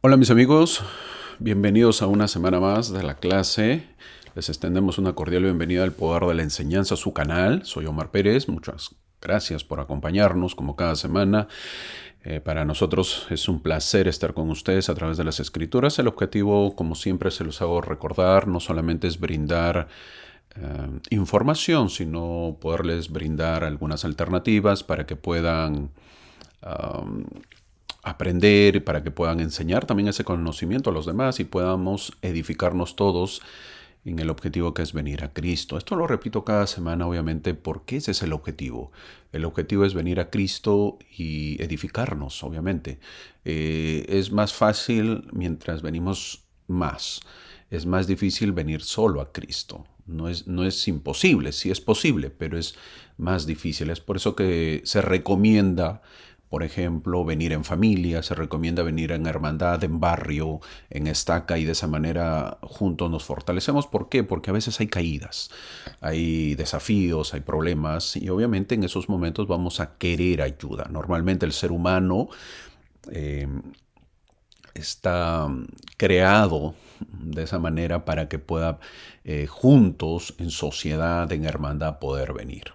Hola mis amigos, bienvenidos a una semana más de la clase. Les extendemos una cordial bienvenida al Poder de la Enseñanza, su canal. Soy Omar Pérez, muchas gracias por acompañarnos como cada semana. Para nosotros es un placer estar con ustedes a través de las escrituras. El objetivo, como siempre se los hago recordar, no solamente es brindar información, sino poderles brindar algunas alternativas para que puedan aprender, para que puedan enseñar también ese conocimiento a los demás y podamos edificarnos todos en el objetivo que es venir a Cristo. Esto lo repito cada semana, obviamente, porque ese es el objetivo. El objetivo es venir a Cristo y edificarnos, obviamente. Es más fácil mientras venimos más. Es más difícil venir solo a Cristo. No es imposible, sí es posible, pero es más difícil. Es por eso que se recomienda, por ejemplo, venir en familia, se recomienda venir en hermandad, en barrio, en estaca, y de esa manera juntos nos fortalecemos. ¿Por qué? Porque a veces hay caídas, hay desafíos, hay problemas, y obviamente en esos momentos vamos a querer ayuda. Normalmente el ser humano eh, está creado de esa manera para que pueda juntos, en sociedad, en hermandad, poder venir.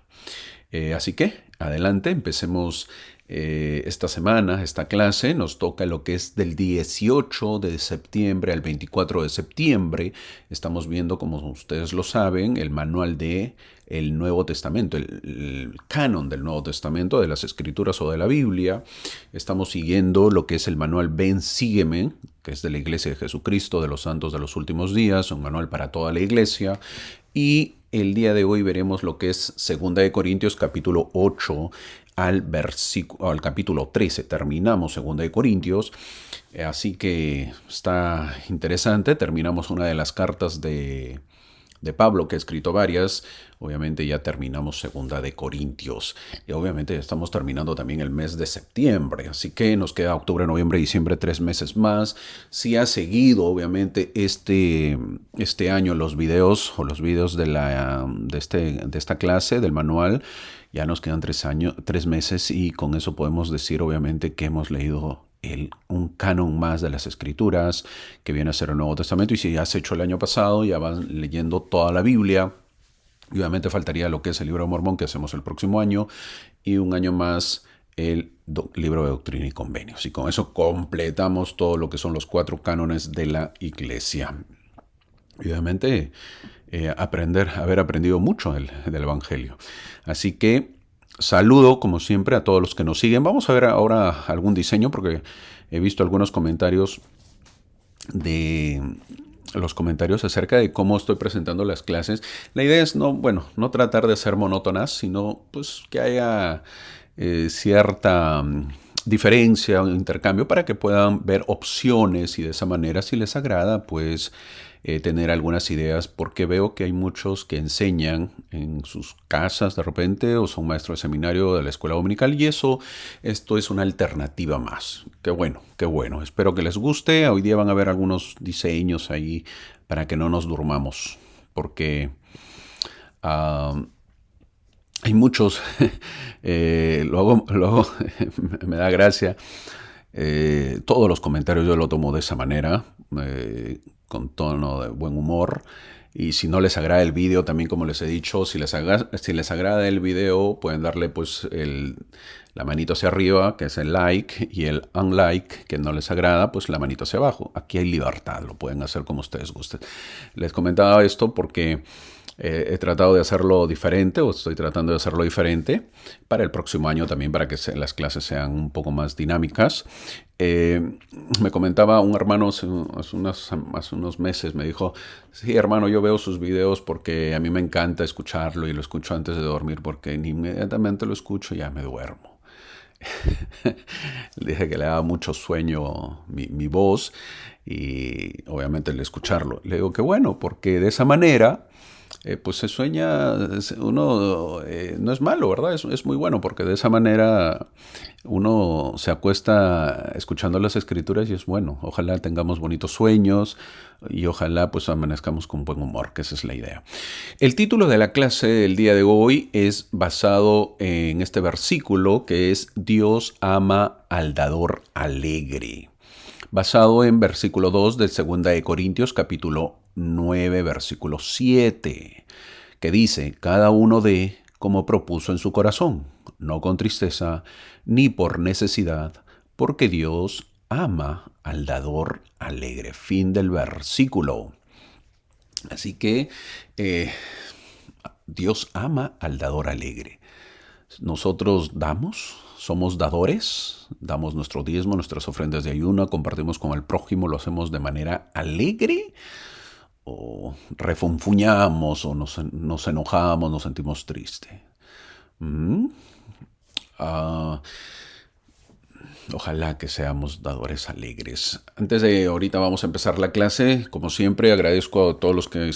Así que, adelante, empecemos esta semana, esta clase. Nos toca lo que es del 18 de septiembre al 24 de septiembre. Estamos viendo, como ustedes lo saben, el manual de el Nuevo Testamento, el canon del Nuevo Testamento, de las Escrituras o de la Biblia. Estamos siguiendo lo que es el manual Ven, Sígueme, que es de la Iglesia de Jesucristo de los Santos de los Últimos Días, un manual para toda la Iglesia. Y el día de hoy veremos lo que es 2 Corintios capítulo 8 al capítulo 13. Terminamos 2 Corintios, así que está interesante. Terminamos una de las cartas de Pablo, que ha escrito varias. Obviamente ya terminamos 2 Corintios. Y obviamente estamos terminando también el mes de septiembre. Así que nos queda octubre, noviembre, diciembre, 3 meses más. Si ha seguido, obviamente, este año los videos o los videos de esta clase, del manual, ya nos quedan 3 meses, y con eso podemos decir, obviamente, que hemos leído un canon más de las Escrituras, que viene a ser el Nuevo Testamento. Y si ya has hecho el año pasado, ya van leyendo toda la Biblia. Y obviamente faltaría lo que es el libro de Mormón, que hacemos el próximo año, y un año más el libro de Doctrina y Convenios. Y con eso completamos todo lo que son los 4 cánones de la Iglesia. Y obviamente haber aprendido mucho del Evangelio. Así que saludo, como siempre, a todos los que nos siguen. Vamos a ver ahora algún diseño, porque he visto algunos comentarios acerca de cómo estoy presentando las clases. La idea es no tratar de ser monótonas, sino pues que haya cierta diferencia o intercambio para que puedan ver opciones, y de esa manera, si les agrada, pues tener algunas ideas, porque veo que hay muchos que enseñan en sus casas de repente, o son maestros de seminario de la escuela dominical, y esto es una alternativa más. Qué bueno, qué bueno. Espero que les guste. Hoy día van a ver algunos diseños ahí para que no nos durmamos, porque hay muchos, luego me da gracia. Todos los comentarios yo lo tomo de esa manera, con tono de buen humor. Y si no les agrada el video, también, como les he dicho, si les agrada el video, pueden darle pues la manito hacia arriba, que es el like, y el unlike, que no les agrada, pues la manito hacia abajo. Aquí hay libertad, lo pueden hacer como ustedes gusten. Les comentaba esto porque he tratado de hacerlo diferente, o estoy tratando de hacerlo diferente para el próximo año también, para que las clases sean un poco más dinámicas. Me comentaba un hermano hace unos meses, me dijo: sí, hermano, yo veo sus videos porque a mí me encanta escucharlo, y lo escucho antes de dormir, porque inmediatamente lo escucho y ya me duermo. Le dije que le daba mucho sueño mi voz, y obviamente el escucharlo. Le digo que bueno, porque de esa manera pues se sueña, uno no es malo, ¿verdad? Es muy bueno, porque de esa manera uno se acuesta escuchando las Escrituras, y es bueno. Ojalá tengamos bonitos sueños, y ojalá pues amanezcamos con buen humor, que esa es la idea. El título de la clase del día de hoy es basado en este versículo, que es: Dios ama al dador alegre. basado en versículo 2 de 2 de Corintios capítulo 9, versículo 7, que dice, cada uno dé como propuso en su corazón, no con tristeza ni por necesidad, porque Dios ama al dador alegre. Fin del versículo. Así que Dios ama al dador alegre. Nosotros damos, somos dadores, damos nuestro diezmo, nuestras ofrendas de ayuno, compartimos con el prójimo, lo hacemos de manera alegre o refunfuñamos o nos enojamos, nos sentimos tristes. Ojalá que seamos dadores alegres. Antes de ahorita vamos a empezar la clase, como siempre agradezco a todos los que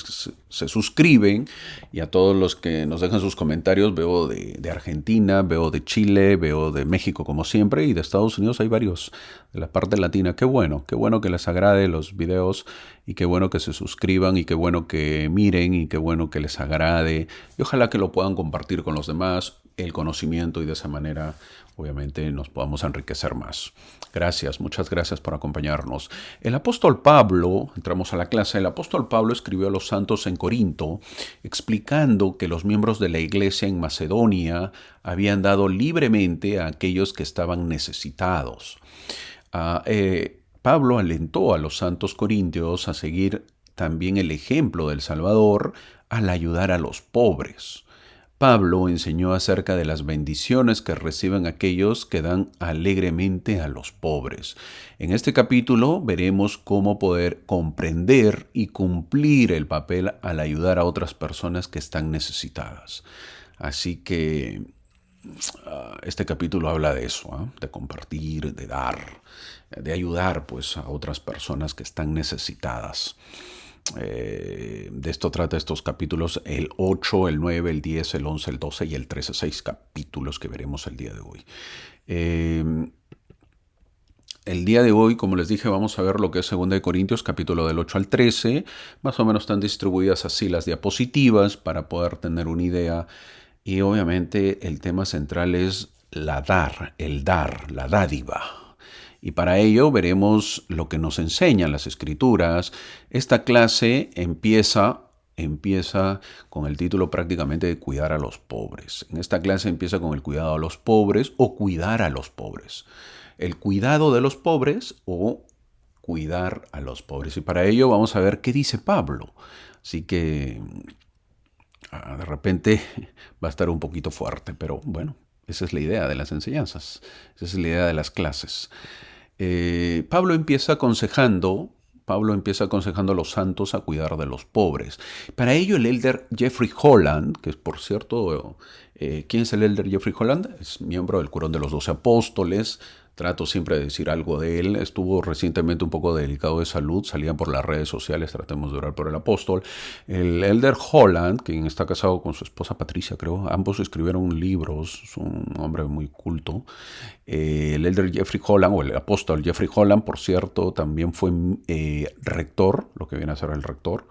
se suscriben y a todos los que nos dejan sus comentarios. Veo de Argentina, veo de Chile, veo de México como siempre y de Estados Unidos hay varios de la parte latina. Qué bueno que les agrade los videos y qué bueno que se suscriban y qué bueno que miren y qué bueno que les agrade y ojalá que lo puedan compartir con los demás, el conocimiento y de esa manera obviamente nos podamos enriquecer más. Gracias, muchas gracias por acompañarnos. El apóstol Pablo, entramos a la clase, el apóstol Pablo escribió a los santos en Corinto explicando que los miembros de la iglesia en Macedonia habían dado libremente a aquellos que estaban necesitados. Pablo alentó a los santos corintios a seguir también el ejemplo del Salvador al ayudar a los pobres. Pablo enseñó acerca de las bendiciones que reciben aquellos que dan alegremente a los pobres. En este capítulo veremos cómo poder comprender y cumplir el papel al ayudar a otras personas que están necesitadas. Así que este capítulo habla de eso, de compartir, de dar, de ayudar pues a otras personas que están necesitadas. De esto trata estos capítulos, el 8, el 9, el 10, el 11, el 12 y el 13, 6 capítulos que veremos el día de hoy. El día de hoy, como les dije, vamos a ver lo que es 2 de Corintios, capítulo del 8 al 13. Más o menos están distribuidas así las diapositivas para poder tener una idea. Y obviamente el tema central es el dar, la dádiva. Y para ello veremos lo que nos enseñan las Escrituras. Esta clase empieza con el título prácticamente de cuidar a los pobres. En esta clase empieza con el cuidado a los pobres o cuidar a los pobres. El cuidado de los pobres o cuidar a los pobres. Y para ello vamos a ver qué dice Pablo. Así que de repente va a estar un poquito fuerte, pero bueno, esa es la idea de las enseñanzas. Esa es la idea de las clases. Pablo empieza aconsejando a los santos a cuidar de los pobres. Para ello el elder Jeffrey Holland, que es por cierto, ¿quién es el elder Jeffrey Holland? Es miembro del Quórum de los 12 Apóstoles. Trato siempre de decir algo de él. Estuvo recientemente un poco delicado de salud. Salían por las redes sociales. Tratemos de orar por el apóstol. El elder Holland, quien está casado con su esposa Patricia, creo. Ambos escribieron libros. Es un hombre muy culto. El elder Jeffrey Holland, o el apóstol Jeffrey Holland, por cierto, también fue rector, lo que viene a ser el rector.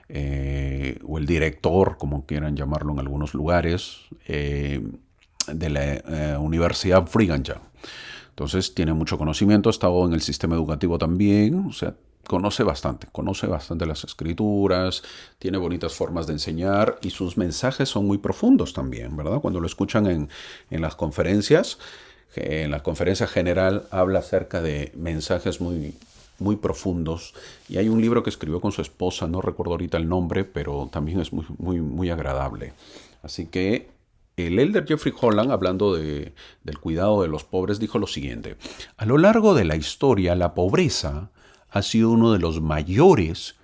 O el director, como quieran llamarlo en algunos lugares, de la Universidad Brigham Young. Entonces tiene mucho conocimiento, ha estado en el sistema educativo también, o sea, conoce bastante las escrituras, tiene bonitas formas de enseñar y sus mensajes son muy profundos también, ¿verdad? Cuando lo escuchan en las conferencias, en la conferencia general habla acerca de mensajes muy profundos. Y hay un libro que escribió con su esposa, no recuerdo ahorita el nombre, pero también es muy agradable. Así que el elder Jeffrey Holland, hablando del cuidado de los pobres, dijo lo siguiente: a lo largo de la historia, la pobreza ha sido uno de los mayores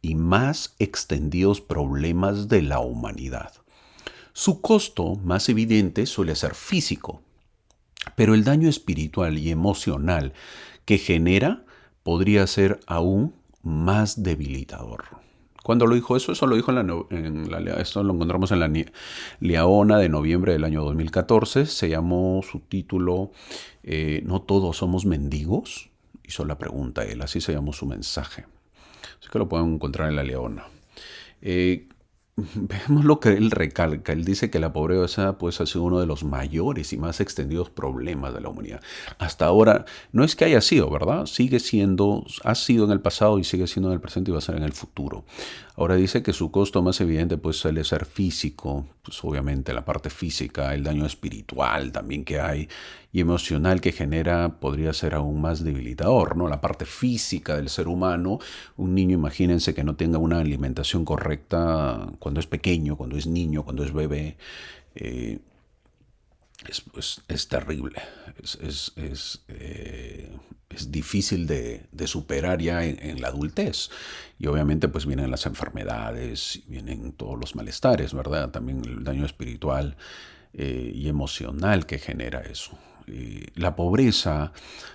y más extendidos problemas de la humanidad. Su costo más evidente suele ser físico, pero el daño espiritual y emocional que genera podría ser aún más debilitador. ¿Cuándo lo dijo eso? Eso lo dijo esto lo encontramos en la Liaona de noviembre del año 2014. Se llamó su título ¿No todos somos mendigos? Hizo la pregunta así se llamó su mensaje. Así que lo pueden encontrar en la Liaona. Veamos lo que él recalca. Él dice que la pobreza pues, ha sido uno de los mayores y más extendidos problemas de la humanidad. Hasta ahora, no es que haya sido, ¿verdad? Sigue siendo, ha sido en el pasado y sigue siendo en el presente y va a ser en el futuro. Ahora dice que su costo más evidente pues suele ser físico, pues obviamente la parte física, el daño espiritual también que hay y emocional que genera podría ser aún más debilitador, ¿no? La parte física del ser humano, un niño, imagínense que no tenga una alimentación correcta cuando es pequeño, cuando es niño, cuando es bebé, eh, es terrible, es difícil de superar ya en la adultez. Y obviamente pues vienen las enfermedades, vienen todos los malestares, ¿verdad? También el daño espiritual y emocional que genera eso. La pobreza,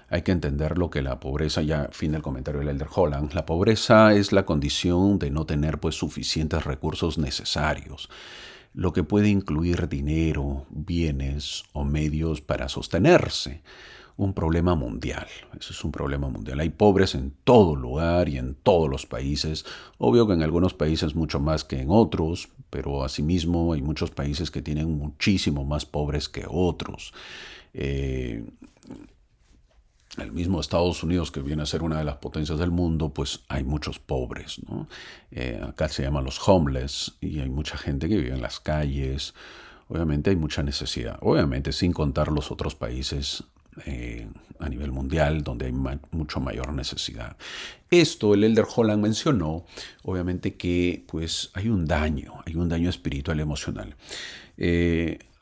hay que entender lo que la pobreza, ya fin del comentario del Elder Holland, la pobreza es la condición de no tener pues suficientes recursos necesarios, lo que puede incluir dinero, bienes o medios para sostenerse. Un problema mundial, eso es un problema mundial. Hay pobres en todo lugar y en todos los países. Obvio que en algunos países mucho más que en otros, pero asimismo hay muchos países que tienen muchísimo más pobres que otros. Eh, el mismo Estados Unidos, que viene a ser una de las potencias del mundo, pues hay muchos pobres, ¿no? Acá se llaman los homeless y hay mucha gente que vive en las calles. Obviamente hay mucha necesidad. Obviamente sin contar los otros países a nivel mundial donde hay mucho mayor necesidad. Esto el Elder Holland mencionó, obviamente que pues hay un daño espiritual y emocional.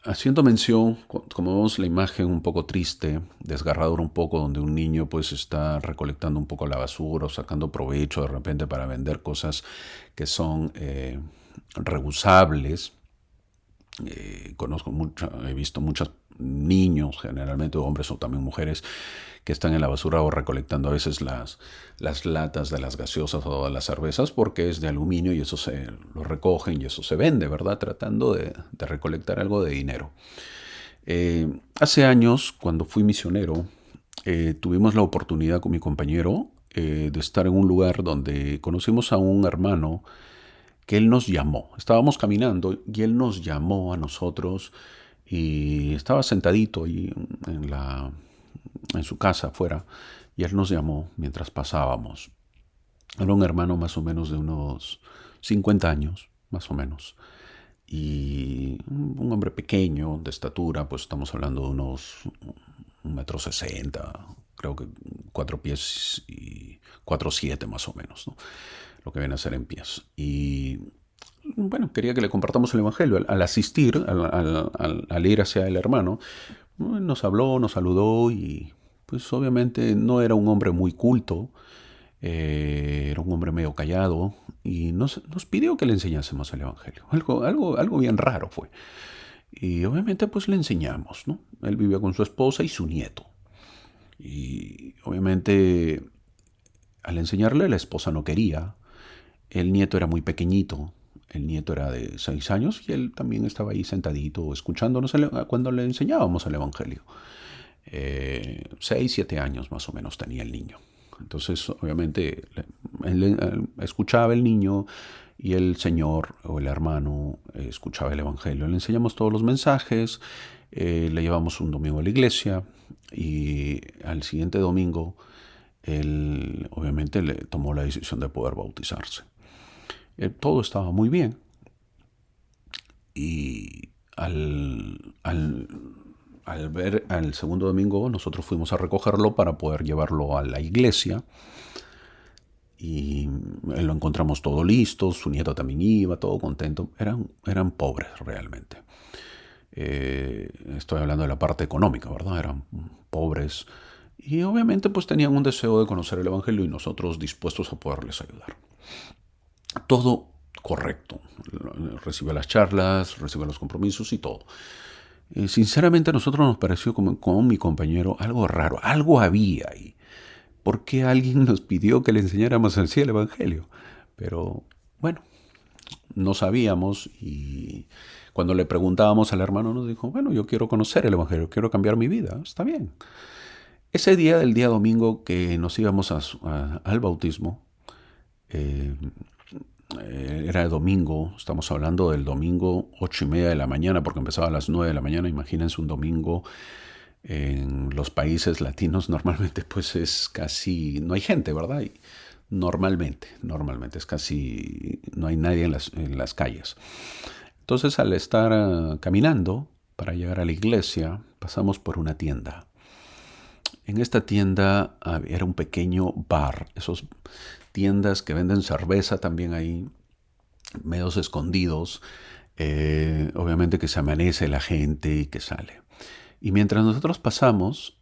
Haciendo mención, como vemos la imagen un poco triste, desgarradora un poco, donde un niño pues está recolectando un poco la basura o sacando provecho de repente para vender cosas que son reusables. He visto muchos niños, generalmente hombres o también mujeres, que están en la basura o recolectando a veces las latas de las gaseosas o de las cervezas porque es de aluminio y eso se lo recogen y eso se vende, ¿verdad? Tratando de recolectar algo de dinero. Hace años, cuando fui misionero, tuvimos la oportunidad con mi compañero de estar en un lugar donde conocimos a un hermano que él nos llamó. Estábamos caminando y él nos llamó a nosotros y estaba sentadito ahí en su casa afuera y él nos llamó mientras pasábamos. Era un hermano más o menos de unos 50 años, más o menos. Y un hombre pequeño, de estatura, pues estamos hablando de unos 1,60 m, creo que 4 pies y 4,7 más o menos, ¿no? Lo que viene a ser en pies. Y bueno, quería que le compartamos el Evangelio. Al asistir, al ir hacia el hermano, nos habló, nos saludó y pues obviamente no era un hombre muy culto, era un hombre medio callado y nos pidió que le enseñásemos el Evangelio. Algo bien raro fue. Y obviamente pues le enseñamos, ¿no? Él vivía con su esposa y su nieto. Y obviamente al enseñarle la esposa no quería. El nieto era muy pequeñito. El nieto era de 6 años y él también estaba ahí sentadito escuchándonos cuando le enseñábamos el Evangelio. 6, 7 años más o menos tenía el niño. Entonces, obviamente, él escuchaba el niño y el señor o el hermano escuchaba el Evangelio. Le enseñamos todos los mensajes, le llevamos un domingo a la iglesia y al siguiente domingo él obviamente le tomó la decisión de poder bautizarse. Todo estaba muy bien y al ver al segundo domingo nosotros fuimos a recogerlo para poder llevarlo a la iglesia y lo encontramos todo listo, su nieto también iba, todo contento. Eran pobres realmente. Estoy hablando de la parte económica, ¿verdad? Eran pobres y obviamente pues tenían un deseo de conocer el Evangelio y nosotros dispuestos a poderles ayudar. Todo correcto. Recibe las charlas, recibe los compromisos y todo. Sinceramente a nosotros nos pareció como con mi compañero algo raro, algo había ahí. ¿Por qué alguien nos pidió que le enseñáramos así el Evangelio? Pero bueno, no sabíamos y cuando le preguntábamos al hermano nos dijo, bueno, yo quiero conocer el Evangelio, quiero cambiar mi vida, está bien. Ese día, el día domingo que nos íbamos al bautismo, Era domingo, estamos hablando del domingo 8:30 de la mañana, porque empezaba a las 9 de la mañana. Imagínense un domingo en los países latinos, normalmente pues es casi, no hay gente, ¿verdad? Y normalmente es casi, no hay nadie en las calles. Entonces al estar caminando para llegar a la iglesia, pasamos por una tienda. En esta tienda era un pequeño bar, esos tiendas que venden cerveza también ahí, medios escondidos, obviamente que se amanece la gente y que sale. Y mientras nosotros pasamos,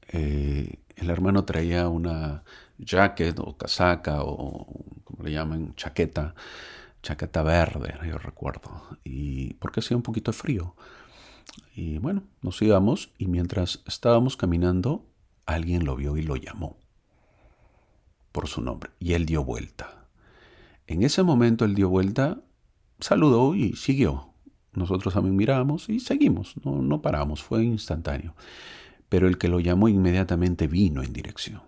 el hermano traía una jacket o casaca o como le llaman, chaqueta verde, yo recuerdo, y porque hacía un poquito de frío. Y bueno, nos íbamos y mientras estábamos caminando, alguien lo vio y lo llamó por su nombre y él dio vuelta. En ese momento él dio vuelta, saludó y siguió. Nosotros también miramos y seguimos, no paramos, fue instantáneo. Pero el que lo llamó inmediatamente vino en dirección.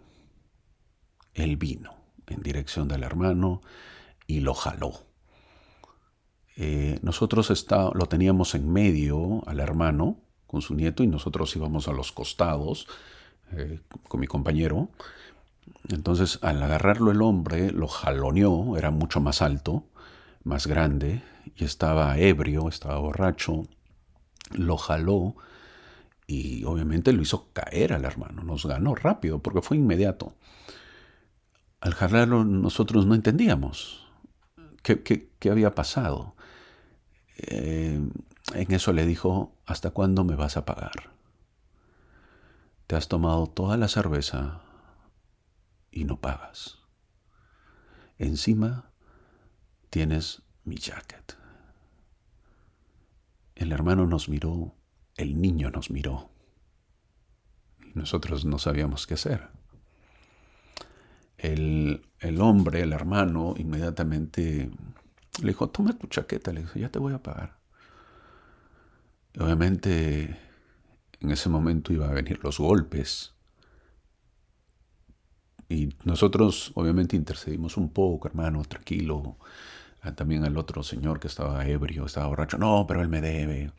Él vino en dirección del hermano y lo jaló. Nosotros lo teníamos en medio al hermano con su nieto y nosotros íbamos a los costados con mi compañero. Entonces, al agarrarlo el hombre, lo jaloneó, era mucho más alto, más grande, y estaba ebrio, estaba borracho, lo jaló y obviamente lo hizo caer al hermano, nos ganó rápido porque fue inmediato. Al jalarlo nosotros no entendíamos qué había pasado. En eso le dijo, ¿hasta cuándo me vas a pagar? Te has tomado toda la cerveza y no pagas. Encima tienes mi jacket. El hermano nos miró, el niño nos miró. Y nosotros no sabíamos qué hacer. El hombre, el hermano, inmediatamente le dijo, toma tu chaqueta. Le dijo, ya te voy a pagar. Y obviamente en ese momento iba a venir los golpes. Y nosotros obviamente intercedimos un poco, hermano, tranquilo. También al otro señor que estaba ebrio, estaba borracho. No, pero él me debe.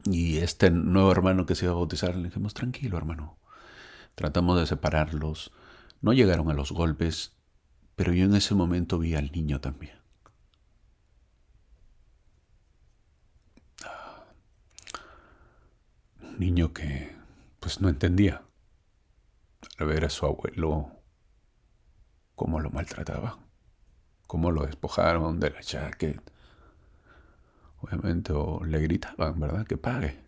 Y este nuevo hermano que se iba a bautizar, le dijimos, tranquilo, hermano. Tratamos de separarlos. No llegaron a los golpes, pero yo en ese momento vi al niño también. Un niño que pues no entendía al ver a su abuelo cómo lo maltrataba, cómo lo despojaron de la jacket. Obviamente o le gritaban, ¿verdad? Que pague.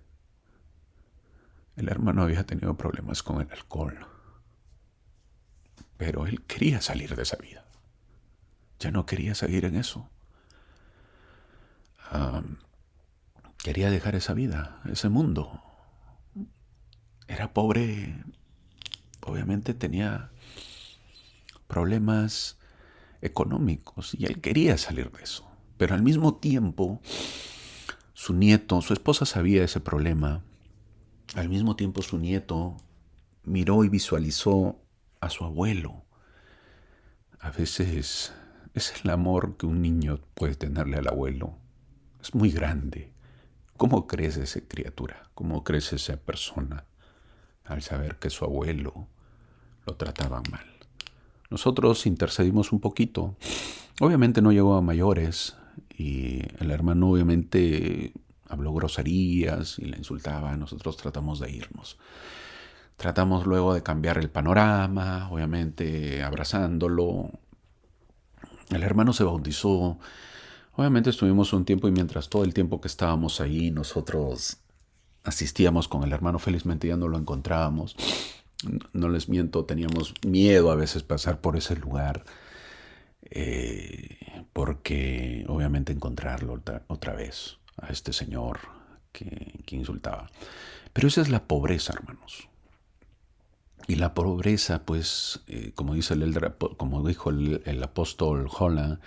El hermano había tenido problemas con el alcohol, pero él quería salir de esa vida. Ya no quería seguir en eso. Quería dejar esa vida, ese mundo. Era pobre, obviamente tenía problemas económicos y él quería salir de eso. Pero al mismo tiempo, su nieto, su esposa sabía ese problema. Al mismo tiempo, su nieto miró y visualizó a su abuelo. A veces es el amor que un niño puede tenerle al abuelo. Es muy grande. ¿Cómo crece esa criatura? ¿Cómo crece esa persona al saber que su abuelo lo trataban mal? Nosotros intercedimos un poquito. Obviamente no llegó a mayores y el hermano obviamente habló groserías y le insultaba. Nosotros tratamos de irnos. Tratamos luego de cambiar el panorama, obviamente abrazándolo. El hermano se bautizó. Obviamente estuvimos un tiempo y mientras todo el tiempo que estábamos ahí nosotros asistíamos con el hermano, felizmente ya no lo encontrábamos. No les miento, teníamos miedo a veces pasar por ese lugar porque obviamente encontrarlo otra vez a este señor que insultaba. Pero esa es la pobreza, hermanos. Y la pobreza, pues, como dijo el apóstol Holland,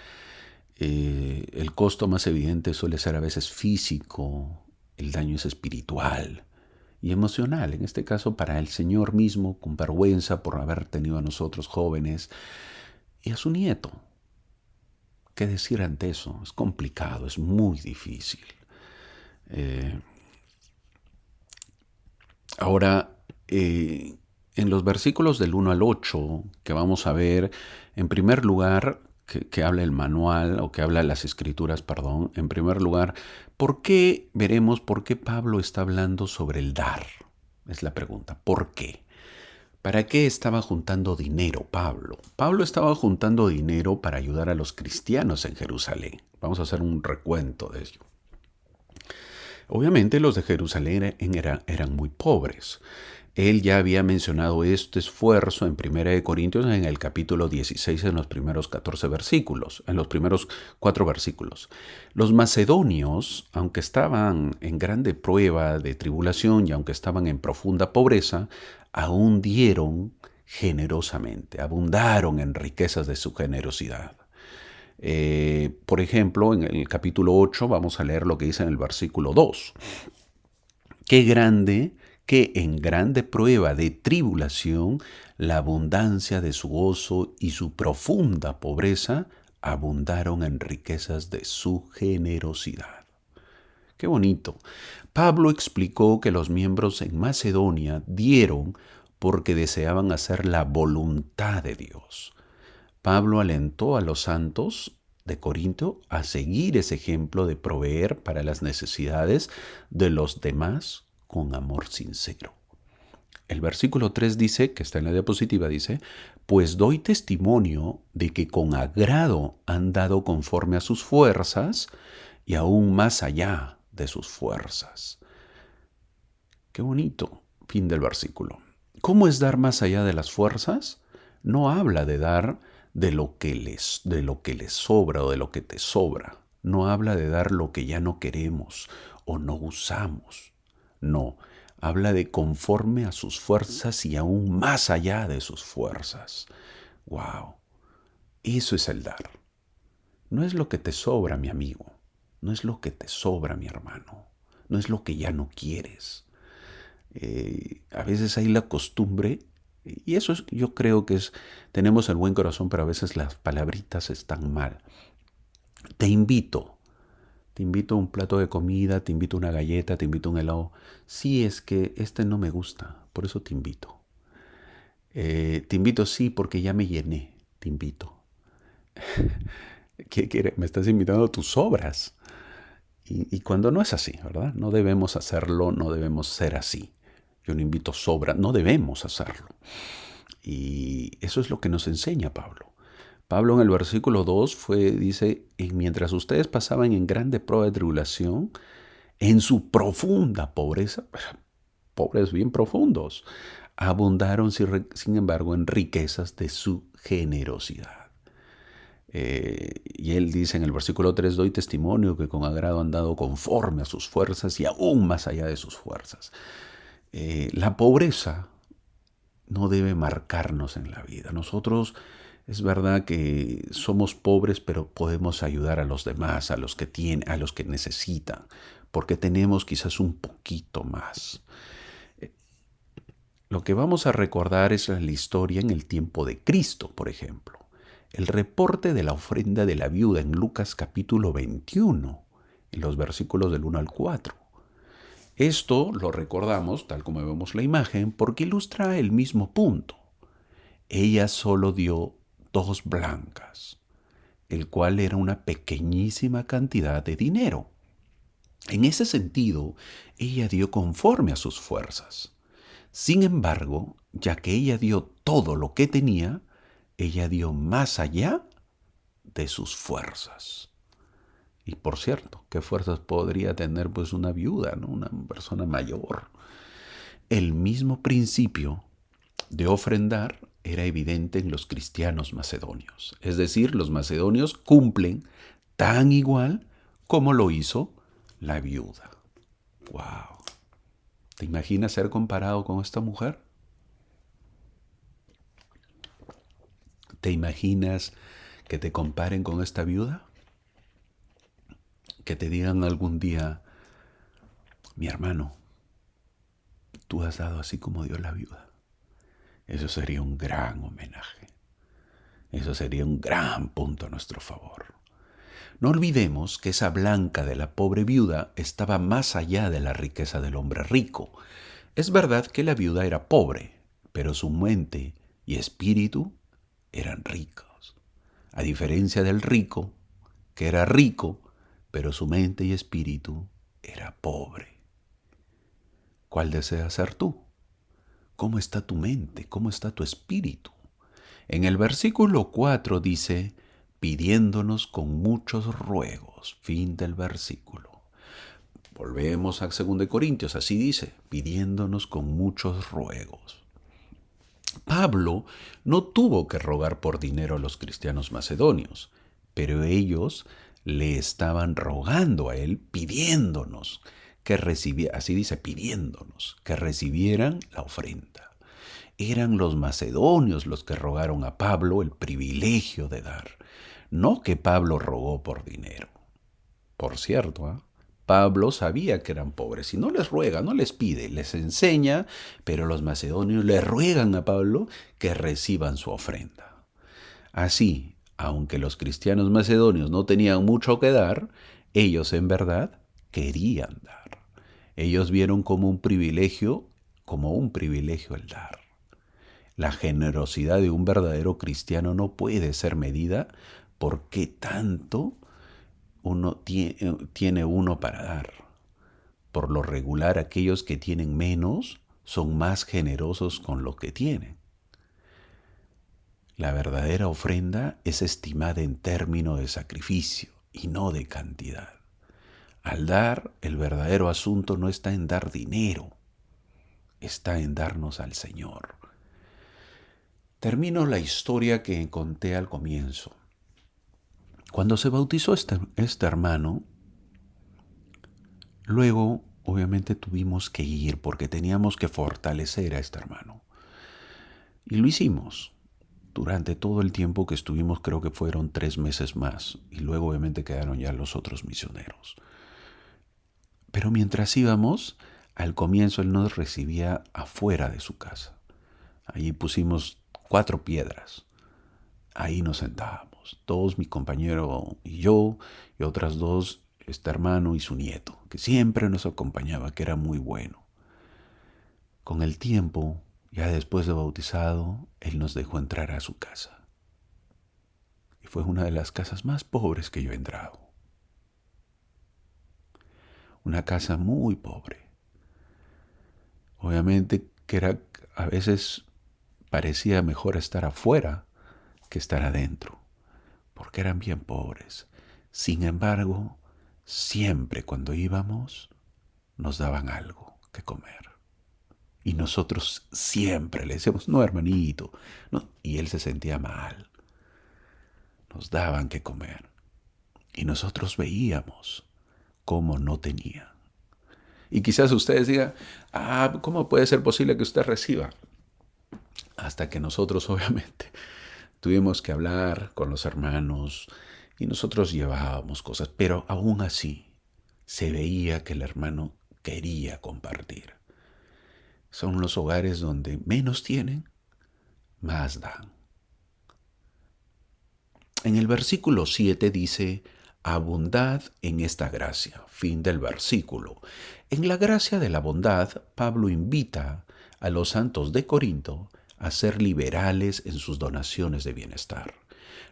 el costo más evidente suele ser a veces físico, el daño es espiritual y emocional. En este caso, para el Señor mismo, con vergüenza por haber tenido a nosotros jóvenes y a su nieto. ¿qué decir ante eso? Es complicado, es muy difícil. Eh, Ahora, en los versículos del 1 al 8 que vamos a ver, en primer lugar, que habla el manual o que habla las escrituras, perdón, en primer lugar, veremos por qué Pablo está hablando sobre el dar? Es la pregunta. ¿Por qué? ¿Para qué estaba juntando dinero Pablo? Pablo estaba juntando dinero para ayudar a los cristianos en Jerusalén. Vamos a hacer un recuento de ello. Obviamente los de Jerusalén eran muy pobres. Él ya había mencionado este esfuerzo en 1 Corintios en el capítulo 16, en los primeros 14 versículos, en los primeros 4 versículos. Los macedonios, aunque estaban en grande prueba de tribulación y aunque estaban en profunda pobreza, aún dieron generosamente, abundaron en riquezas de su generosidad. Por ejemplo, en el capítulo 8 vamos a leer lo que dice en el versículo 2. Qué grande que en grande prueba de tribulación la abundancia de su gozo y su profunda pobreza abundaron en riquezas de su generosidad. Qué bonito. Pablo explicó que los miembros en Macedonia dieron porque deseaban hacer la voluntad de Dios. Pablo alentó a los santos de Corinto a seguir ese ejemplo de proveer para las necesidades de los demás con amor sincero. El versículo 3 dice, que está en la diapositiva, dice, pues doy testimonio de que con agrado han dado conforme a sus fuerzas y aún más allá de sus fuerzas. Qué bonito. Fin del versículo. ¿Cómo es dar más allá de las fuerzas? No habla de dar de lo que les sobra o de lo que te sobra. No habla de dar lo que ya no queremos o no usamos. No, habla de conforme a sus fuerzas y aún más allá de sus fuerzas. Wow, eso es el dar. No es lo que te sobra, mi amigo. No es lo que te sobra, mi hermano. No es lo que ya no quieres. A veces hay la costumbre, y eso es, yo creo que tenemos el buen corazón, pero a veces las palabritas están mal. Te invito, te invito a un plato de comida, te invito a una galleta, te invito a un helado. Sí, es que este no me gusta, por eso te invito. Te invito sí, porque ya me llené, te invito. ¿Qué quiere? Me estás invitando a tus sobras. Y cuando no es así, ¿verdad? No debemos hacerlo, no debemos ser así. Yo no invito sobra, no debemos hacerlo. Y eso es lo que nos enseña Pablo. Pablo en el versículo 2 dice, y mientras ustedes pasaban en grande prueba de tribulación, en su profunda pobreza, pobres bien profundos, abundaron sin embargo en riquezas de su generosidad. Y él dice en el versículo 3, doy testimonio que con agrado han dado conforme a sus fuerzas y aún más allá de sus fuerzas. La pobreza no debe marcarnos en la vida. Nosotros es verdad que somos pobres, pero podemos ayudar a los demás, a los que tienen, a los que necesitan, porque tenemos quizás un poquito más. Lo que vamos a recordar es la historia en el tiempo de Cristo, por ejemplo. El reporte de la ofrenda de la viuda en Lucas capítulo 21, en los versículos del 1 al 4. Esto lo recordamos, tal como vemos la imagen, porque ilustra el mismo punto. Ella solo dio 2 blancas, el cual era una pequeñísima cantidad de dinero. En ese sentido, ella dio conforme a sus fuerzas. Sin embargo, ya que ella dio todo lo que tenía, ella dio más allá de sus fuerzas. Y por cierto, ¿qué fuerzas podría tener pues una viuda, ¿no? Una persona mayor? El mismo principio de ofrendar era evidente en los cristianos macedonios. Es decir, los macedonios cumplen tan igual como lo hizo la viuda. ¡Wow! ¿Te imaginas ser comparado con esta mujer? ¿Te imaginas que te comparen con esta viuda? Que te digan algún día, mi hermano, tú has dado así como dio la viuda. Eso sería un gran homenaje. Eso sería un gran punto a nuestro favor. No olvidemos que esa blanca de la pobre viuda estaba más allá de la riqueza del hombre rico. Es verdad que la viuda era pobre, pero su mente y espíritu eran ricos. A diferencia del rico, que era rico, pero su mente y espíritu era pobre. ¿Cuál deseas ser tú? ¿Cómo está tu mente? ¿Cómo está tu espíritu? En el versículo 4 dice, pidiéndonos con muchos ruegos. Fin del versículo. Volvemos a 2 Corintios, así dice, pidiéndonos con muchos ruegos. Pablo no tuvo que rogar por dinero a los cristianos macedonios, pero ellos le estaban rogando a él, pidiéndonos que recibiera, así dice, pidiéndonos que recibieran la ofrenda. Eran los macedonios los que rogaron a Pablo el privilegio de dar, no que Pablo rogó por dinero. Por cierto, Pablo sabía que eran pobres y no les ruega, no les pide, les enseña, pero los macedonios le ruegan a Pablo que reciban su ofrenda. Así, aunque los cristianos macedonios no tenían mucho que dar, ellos en verdad querían dar. Ellos vieron como un privilegio el dar. La generosidad de un verdadero cristiano no puede ser medida por qué tanto tiene uno para dar. Por lo regular, aquellos que tienen menos son más generosos con lo que tienen. La verdadera ofrenda es estimada en términos de sacrificio y no de cantidad. Al dar, el verdadero asunto no está en dar dinero, está en darnos al Señor. Termino la historia que conté al comienzo. Cuando se bautizó este hermano, luego obviamente tuvimos que ir porque teníamos que fortalecer a este hermano. Y lo hicimos. Durante todo el tiempo que estuvimos, creo que fueron 3 meses más. Y luego obviamente quedaron ya los otros misioneros. Pero mientras íbamos, al comienzo él nos recibía afuera de su casa. Allí pusimos 4 piedras. Ahí nos sentábamos, todos, mi compañero y yo, y otras 2, este hermano y su nieto, que siempre nos acompañaba, que era muy bueno. Con el tiempo, ya después de bautizado, él nos dejó entrar a su casa. Y fue una de las casas más pobres que yo he entrado. Una casa muy pobre. Obviamente que a veces parecía mejor estar afuera que estar adentro, porque eran bien pobres. Sin embargo, siempre cuando íbamos, nos daban algo que comer. Y nosotros siempre le decíamos, no, hermanito, no. Y él se sentía mal. Nos daban que comer. Y nosotros veíamos cómo no tenía. Y quizás ustedes digan, ¿cómo puede ser posible que usted reciba? Hasta que nosotros, obviamente, tuvimos que hablar con los hermanos y nosotros llevábamos cosas, pero aún así se veía que el hermano quería compartir. Son los hogares donde menos tienen, más dan. En el versículo 7 dice, abundad en esta gracia. Fin del versículo. En la gracia de la bondad, Pablo invita a los santos de Corinto a ser liberales en sus donaciones de bienestar.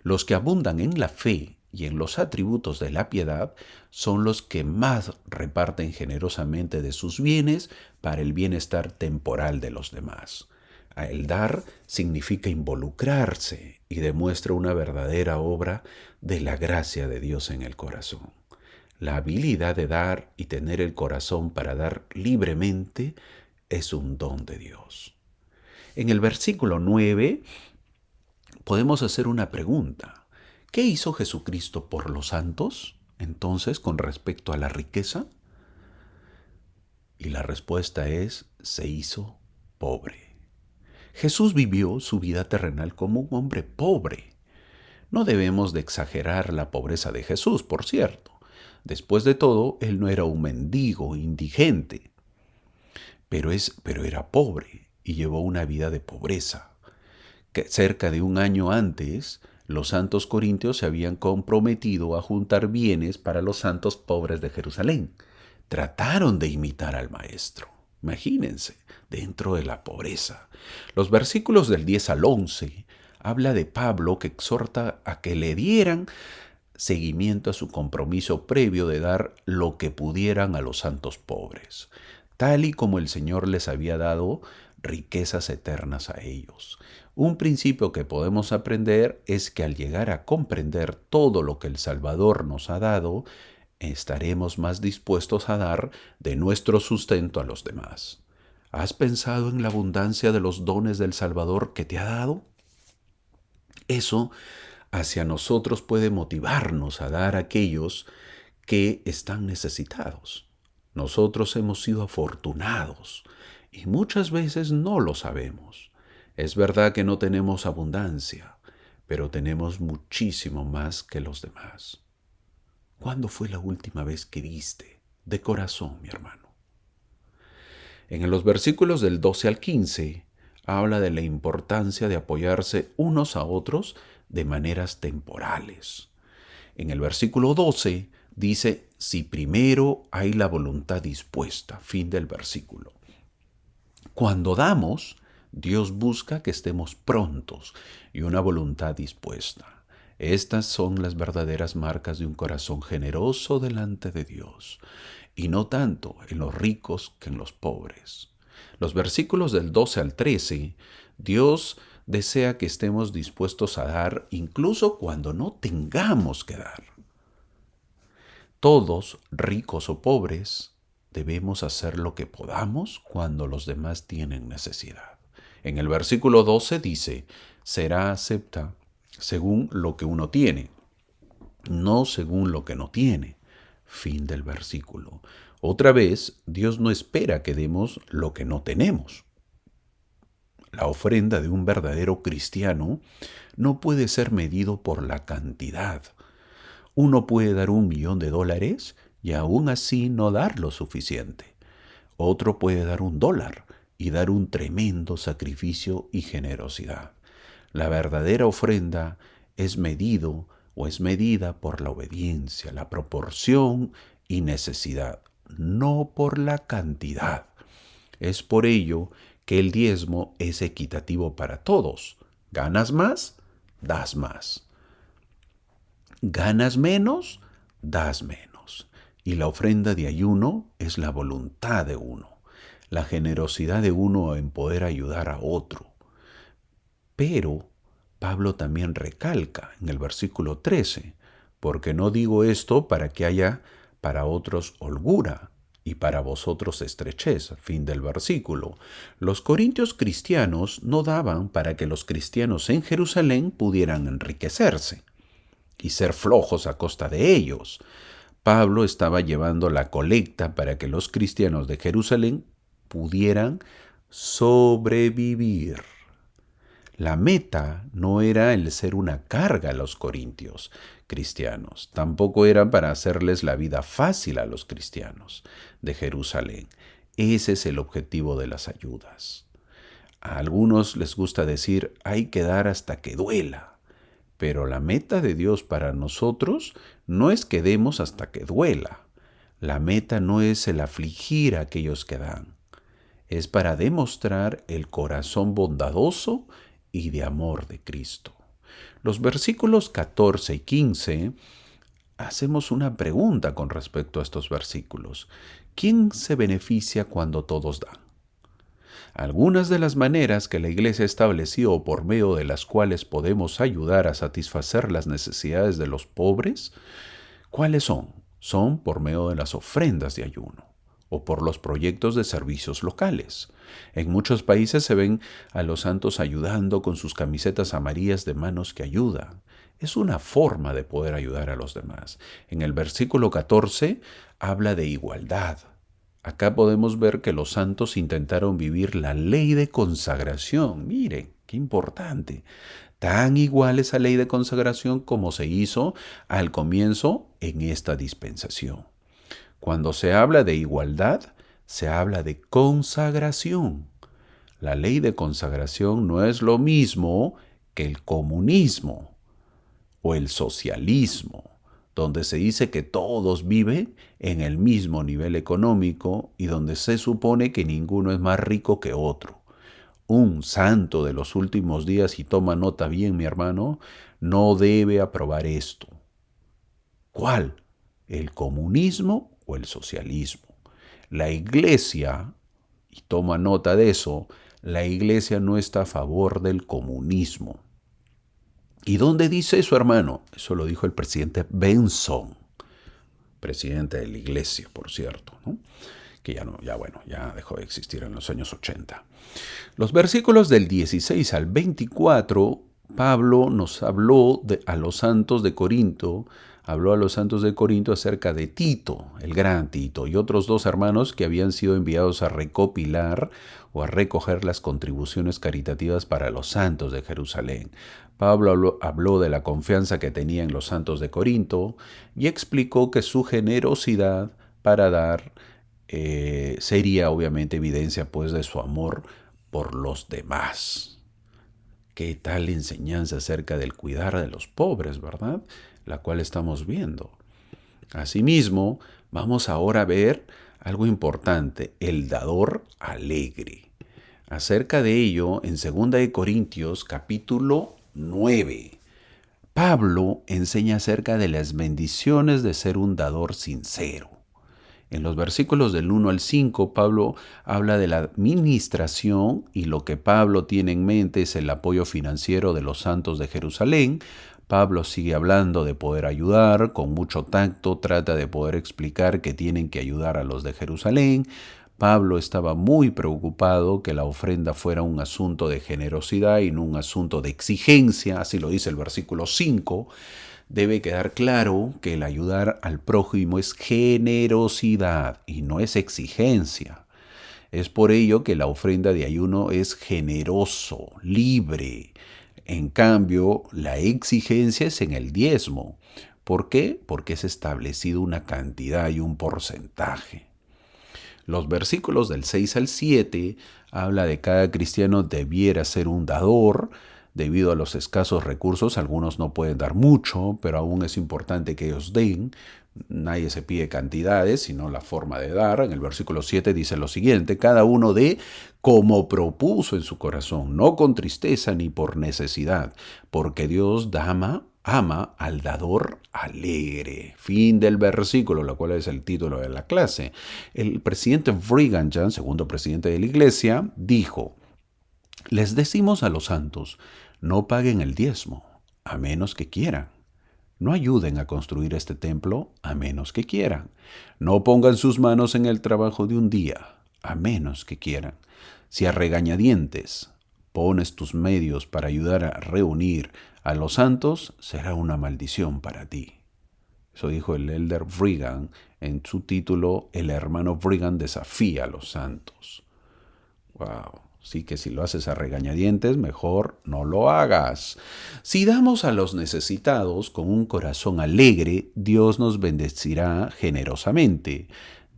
Los que abundan en la fe y en los atributos de la piedad son los que más reparten generosamente de sus bienes para el bienestar temporal de los demás. El dar significa involucrarse y demuestra una verdadera obra de la gracia de Dios en el corazón. La habilidad de dar y tener el corazón para dar libremente es un don de Dios. En el versículo 9 podemos hacer una pregunta. ¿Qué hizo Jesucristo por los santos, entonces, con respecto a la riqueza? Y la respuesta es, se hizo pobre. Jesús vivió su vida terrenal como un hombre pobre. No debemos de exagerar la pobreza de Jesús, por cierto. Después de todo, él no era un mendigo indigente, pero era pobre y llevó una vida de pobreza. Que cerca de un año antes Los santos corintios se habían comprometido a juntar bienes para los santos pobres de Jerusalén. Trataron de imitar al Maestro. Imagínense, dentro de la pobreza. Los versículos del 10 al 11 habla de Pablo que exhorta a que le dieran seguimiento a su compromiso previo de dar lo que pudieran a los santos pobres, tal y como el Señor les había dado riquezas eternas a ellos. Un principio que podemos aprender es que al llegar a comprender todo lo que el Salvador nos ha dado, estaremos más dispuestos a dar de nuestro sustento a los demás. ¿Has pensado en la abundancia de los dones del Salvador que te ha dado? Eso hacia nosotros puede motivarnos a dar a aquellos que están necesitados. Nosotros hemos sido afortunados y muchas veces no lo sabemos. Es verdad que no tenemos abundancia, pero tenemos muchísimo más que los demás. ¿Cuándo fue la última vez que diste de corazón, mi hermano? En los versículos del 12 al 15 habla de la importancia de apoyarse unos a otros de maneras temporales. En el versículo 12 dice, si primero hay la voluntad dispuesta, fin del versículo. Cuando damos, Dios busca que estemos prontos y una voluntad dispuesta. Estas son las verdaderas marcas de un corazón generoso delante de Dios, y no tanto en los ricos que en los pobres. Los versículos del 12 al 13, Dios desea que estemos dispuestos a dar incluso cuando no tengamos que dar. Todos, ricos o pobres, debemos hacer lo que podamos cuando los demás tienen necesidad. En el versículo 12 dice, será acepta según lo que uno tiene, no según lo que no tiene. Fin del versículo. Otra vez, Dios no espera que demos lo que no tenemos. La ofrenda de un verdadero cristiano no puede ser medido por la cantidad. Uno puede dar $1.000.000 y aún así no dar lo suficiente. Otro puede dar $1 y dar un tremendo sacrificio y generosidad. La verdadera ofrenda es medida por la obediencia, la proporción y necesidad, no por la cantidad. Es por ello que el diezmo es equitativo para todos. ¿Ganas más? Das más. ¿Ganas menos? Das menos. Y la ofrenda de ayuno es la voluntad de uno, la generosidad de uno en poder ayudar a otro. Pero Pablo también recalca en el versículo 13, porque no digo esto para que haya para otros holgura y para vosotros estrechez. Fin del versículo. Los corintios cristianos no daban para que los cristianos en Jerusalén pudieran enriquecerse y ser flojos a costa de ellos. Pablo estaba llevando la colecta para que los cristianos de Jerusalén pudieran sobrevivir. La meta no era el ser una carga a los corintios cristianos, tampoco era para hacerles la vida fácil a los cristianos de Jerusalén. Ese es el objetivo de las ayudas. A algunos les gusta decir, hay que dar hasta que duela, pero la meta de Dios para nosotros no es que demos hasta que duela. La meta no es el afligir a aquellos que dan, es para demostrar el corazón bondadoso y de amor de Cristo. Los versículos 14 y 15 hacemos una pregunta con respecto a estos versículos. ¿Quién se beneficia cuando todos dan? Algunas de las maneras que la Iglesia estableció por medio de las cuales podemos ayudar a satisfacer las necesidades de los pobres, ¿cuáles son? Son por medio de las ofrendas de ayuno o por los proyectos de servicios locales. En muchos países se ven a los santos ayudando con sus camisetas amarillas de manos que ayudan. Es una forma de poder ayudar a los demás. En el versículo 14 habla de igualdad. Acá podemos ver que los santos intentaron vivir la ley de consagración. Miren, qué importante. Tan igual esa ley de consagración como se hizo al comienzo en esta dispensación. Cuando se habla de igualdad, se habla de consagración. La ley de consagración no es lo mismo que el comunismo. o el socialismo, donde se dice que todos viven en el mismo nivel económico y donde se supone que ninguno es más rico que otro. Un santo de los últimos días, y toma nota bien, mi hermano, no debe aprobar esto. ¿Cuál? ¿El comunismo o el socialismo? La iglesia, y toma nota de eso, la iglesia no está a favor del comunismo. ¿Y dónde dice eso, hermano? Eso lo dijo el presidente Benson, presidente de la iglesia, por cierto, ¿no? Que ya dejó de existir en los años 80. Los versículos del 16 al 24, Pablo nos habló a los santos de Corinto, acerca de Tito, el gran Tito, y otros dos hermanos que habían sido enviados a recopilar o a recoger las contribuciones caritativas para los santos de Jerusalén. Pablo habló de la confianza que tenía en los santos de Corinto y explicó que su generosidad para dar sería obviamente evidencia pues de su amor por los demás. ¿Qué tal enseñanza acerca del cuidar de los pobres, verdad? La cual estamos viendo. Asimismo, vamos ahora a ver algo importante, el dador alegre. Acerca de ello, en 2 Corintios capítulo 9, Pablo enseña acerca de las bendiciones de ser un dador sincero. En los versículos del 1 al 5, Pablo habla de la administración y lo que Pablo tiene en mente es el apoyo financiero de los santos de Jerusalén. Pablo sigue hablando de poder ayudar, con mucho tacto trata de poder explicar que tienen que ayudar a los de Jerusalén. Pablo estaba muy preocupado que la ofrenda fuera un asunto de generosidad y no un asunto de exigencia, así lo dice el versículo 5. Debe quedar claro que el ayudar al prójimo es generosidad y no es exigencia. Es por ello que la ofrenda de ayuno es generoso, libre. En cambio, la exigencia es en el diezmo. ¿Por qué? Porque es establecido una cantidad y un porcentaje. Los versículos del 6 al 7 habla de cada cristiano debiera ser un dador. Debido a los escasos recursos, algunos no pueden dar mucho, pero aún es importante que ellos den. Nadie se pide cantidades, sino la forma de dar. En el versículo 7 dice lo siguiente: cada uno dé como propuso en su corazón, no con tristeza ni por necesidad, porque Dios ama al dador alegre. Fin del versículo, lo cual es el título de la clase. El presidente Brigham Young, segundo presidente de la iglesia, dijo: les decimos a los santos, no paguen el diezmo, a menos que quieran. No ayuden a construir este templo, a menos que quieran. No pongan sus manos en el trabajo de un día, a menos que quieran. Si a regañadientes pones tus medios para ayudar a reunir a los santos, será una maldición para ti. Eso dijo el elder Brigham en su título, El hermano Brigham desafía a los santos. Wow. Así que si lo haces a regañadientes, mejor no lo hagas. Si damos a los necesitados con un corazón alegre, Dios nos bendecirá generosamente.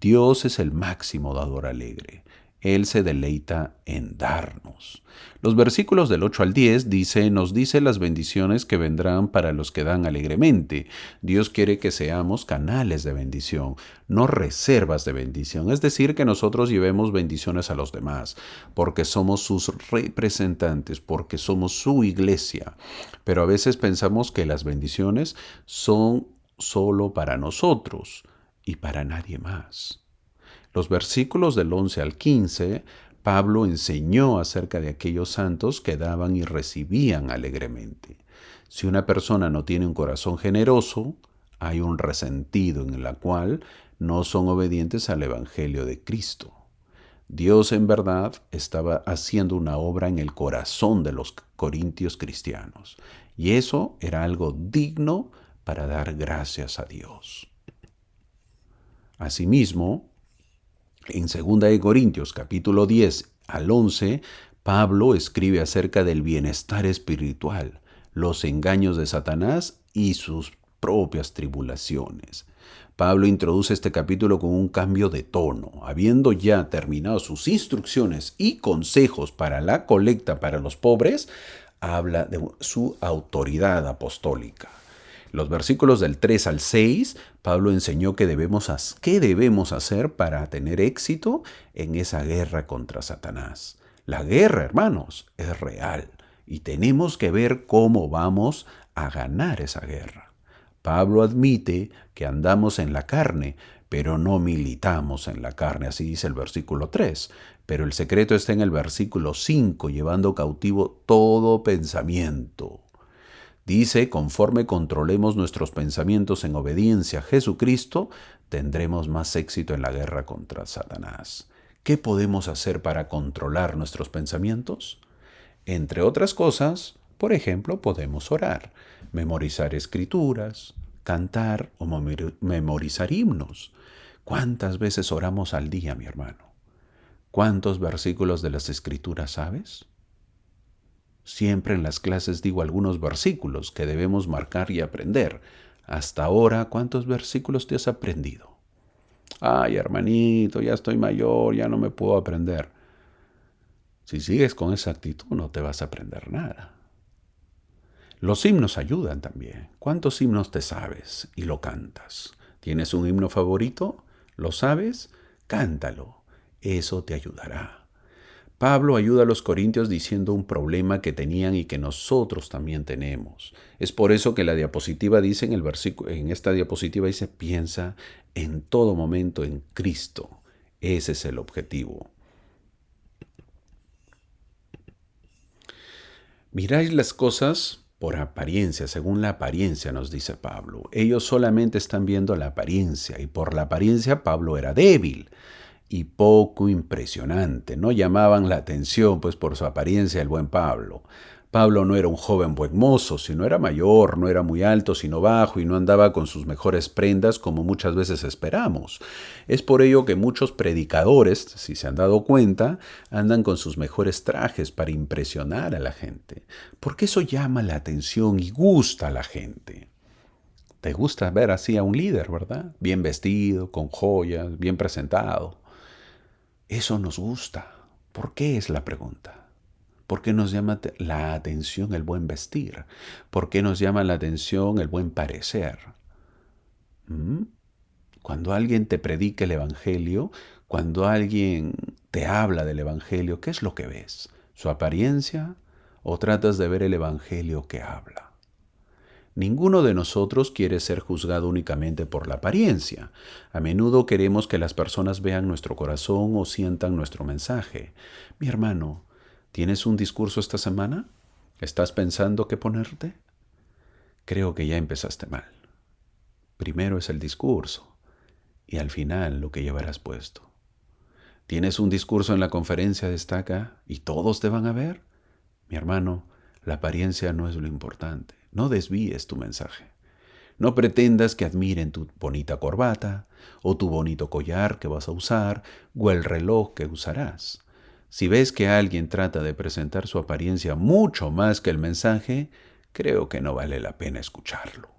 Dios es el máximo dador alegre. Él se deleita en darnos. Los versículos del 8 al 10 nos dice las bendiciones que vendrán para los que dan alegremente. Dios quiere que seamos canales de bendición, no reservas de bendición. Es decir, que nosotros llevemos bendiciones a los demás, porque somos sus representantes, porque somos su iglesia. Pero a veces pensamos que las bendiciones son solo para nosotros y para nadie más. Los versículos del 11 al 15, Pablo enseñó acerca de aquellos santos que daban y recibían alegremente. Si una persona no tiene un corazón generoso, hay un resentido en el cual no son obedientes al Evangelio de Cristo. Dios en verdad estaba haciendo una obra en el corazón de los corintios cristianos, y eso era algo digno para dar gracias a Dios. Asimismo, en 2 Corintios capítulo 10 al 11, Pablo escribe acerca del bienestar espiritual, los engaños de Satanás y sus propias tribulaciones. Pablo introduce este capítulo con un cambio de tono. Habiendo ya terminado sus instrucciones y consejos para la colecta para los pobres, habla de su autoridad apostólica. Los versículos del 3 al 6, Pablo enseñó qué debemos hacer para tener éxito en esa guerra contra Satanás. La guerra, hermanos, es real y tenemos que ver cómo vamos a ganar esa guerra. Pablo admite que andamos en la carne, pero no militamos en la carne, así dice el versículo 3. Pero el secreto está en el versículo 5, llevando cautivo todo pensamiento. Dice, conforme controlemos nuestros pensamientos en obediencia a Jesucristo, tendremos más éxito en la guerra contra Satanás. ¿Qué podemos hacer para controlar nuestros pensamientos? Entre otras cosas, por ejemplo, podemos orar, memorizar escrituras, cantar o memorizar himnos. ¿Cuántas veces oramos al día, mi hermano? ¿Cuántos versículos de las escrituras sabes? Siempre en las clases digo algunos versículos que debemos marcar y aprender. Hasta ahora, ¿cuántos versículos te has aprendido? Ay, hermanito, ya estoy mayor, ya no me puedo aprender. Si sigues con esa actitud, no te vas a aprender nada. Los himnos ayudan también. ¿Cuántos himnos te sabes y lo cantas? ¿Tienes un himno favorito? ¿Lo sabes? Cántalo. Eso te ayudará. Pablo ayuda a los corintios diciendo un problema que tenían y que nosotros también tenemos. Es por eso que la diapositiva dice en esta diapositiva dice, piensa en todo momento en Cristo. Ese es el objetivo. Miráis las cosas por apariencia, según la apariencia, nos dice Pablo. Ellos solamente están viendo la apariencia y por la apariencia Pablo era débil y poco impresionante. No llamaban la atención, pues, por su apariencia el buen Pablo. Pablo no era un joven buen mozo, sino era mayor, no era muy alto, sino bajo, y no andaba con sus mejores prendas como muchas veces esperamos. Es por ello que muchos predicadores, si se han dado cuenta, andan con sus mejores trajes para impresionar a la gente, porque eso llama la atención y gusta a la gente. Te gusta ver así a un líder, ¿verdad? Bien vestido, con joyas, bien presentado. Eso nos gusta. ¿Por qué es la pregunta? ¿Por qué nos llama la atención el buen vestir? ¿Por qué nos llama la atención el buen parecer? Cuando alguien te predica el Evangelio, cuando alguien te habla del Evangelio, ¿qué es lo que ves? ¿Su apariencia o tratas de ver el Evangelio que habla? Ninguno de nosotros quiere ser juzgado únicamente por la apariencia. A menudo queremos que las personas vean nuestro corazón o sientan nuestro mensaje. Mi hermano, ¿tienes un discurso esta semana? ¿Estás pensando qué ponerte? Creo que ya empezaste mal. Primero es el discurso y al final lo que llevarás puesto. ¿Tienes un discurso en la conferencia destaca y todos te van a ver? Mi hermano, la apariencia no es lo importante. No desvíes tu mensaje. No pretendas que admiren tu bonita corbata, o tu bonito collar que vas a usar, o el reloj que usarás. Si ves que alguien trata de presentar su apariencia mucho más que el mensaje, creo que no vale la pena escucharlo.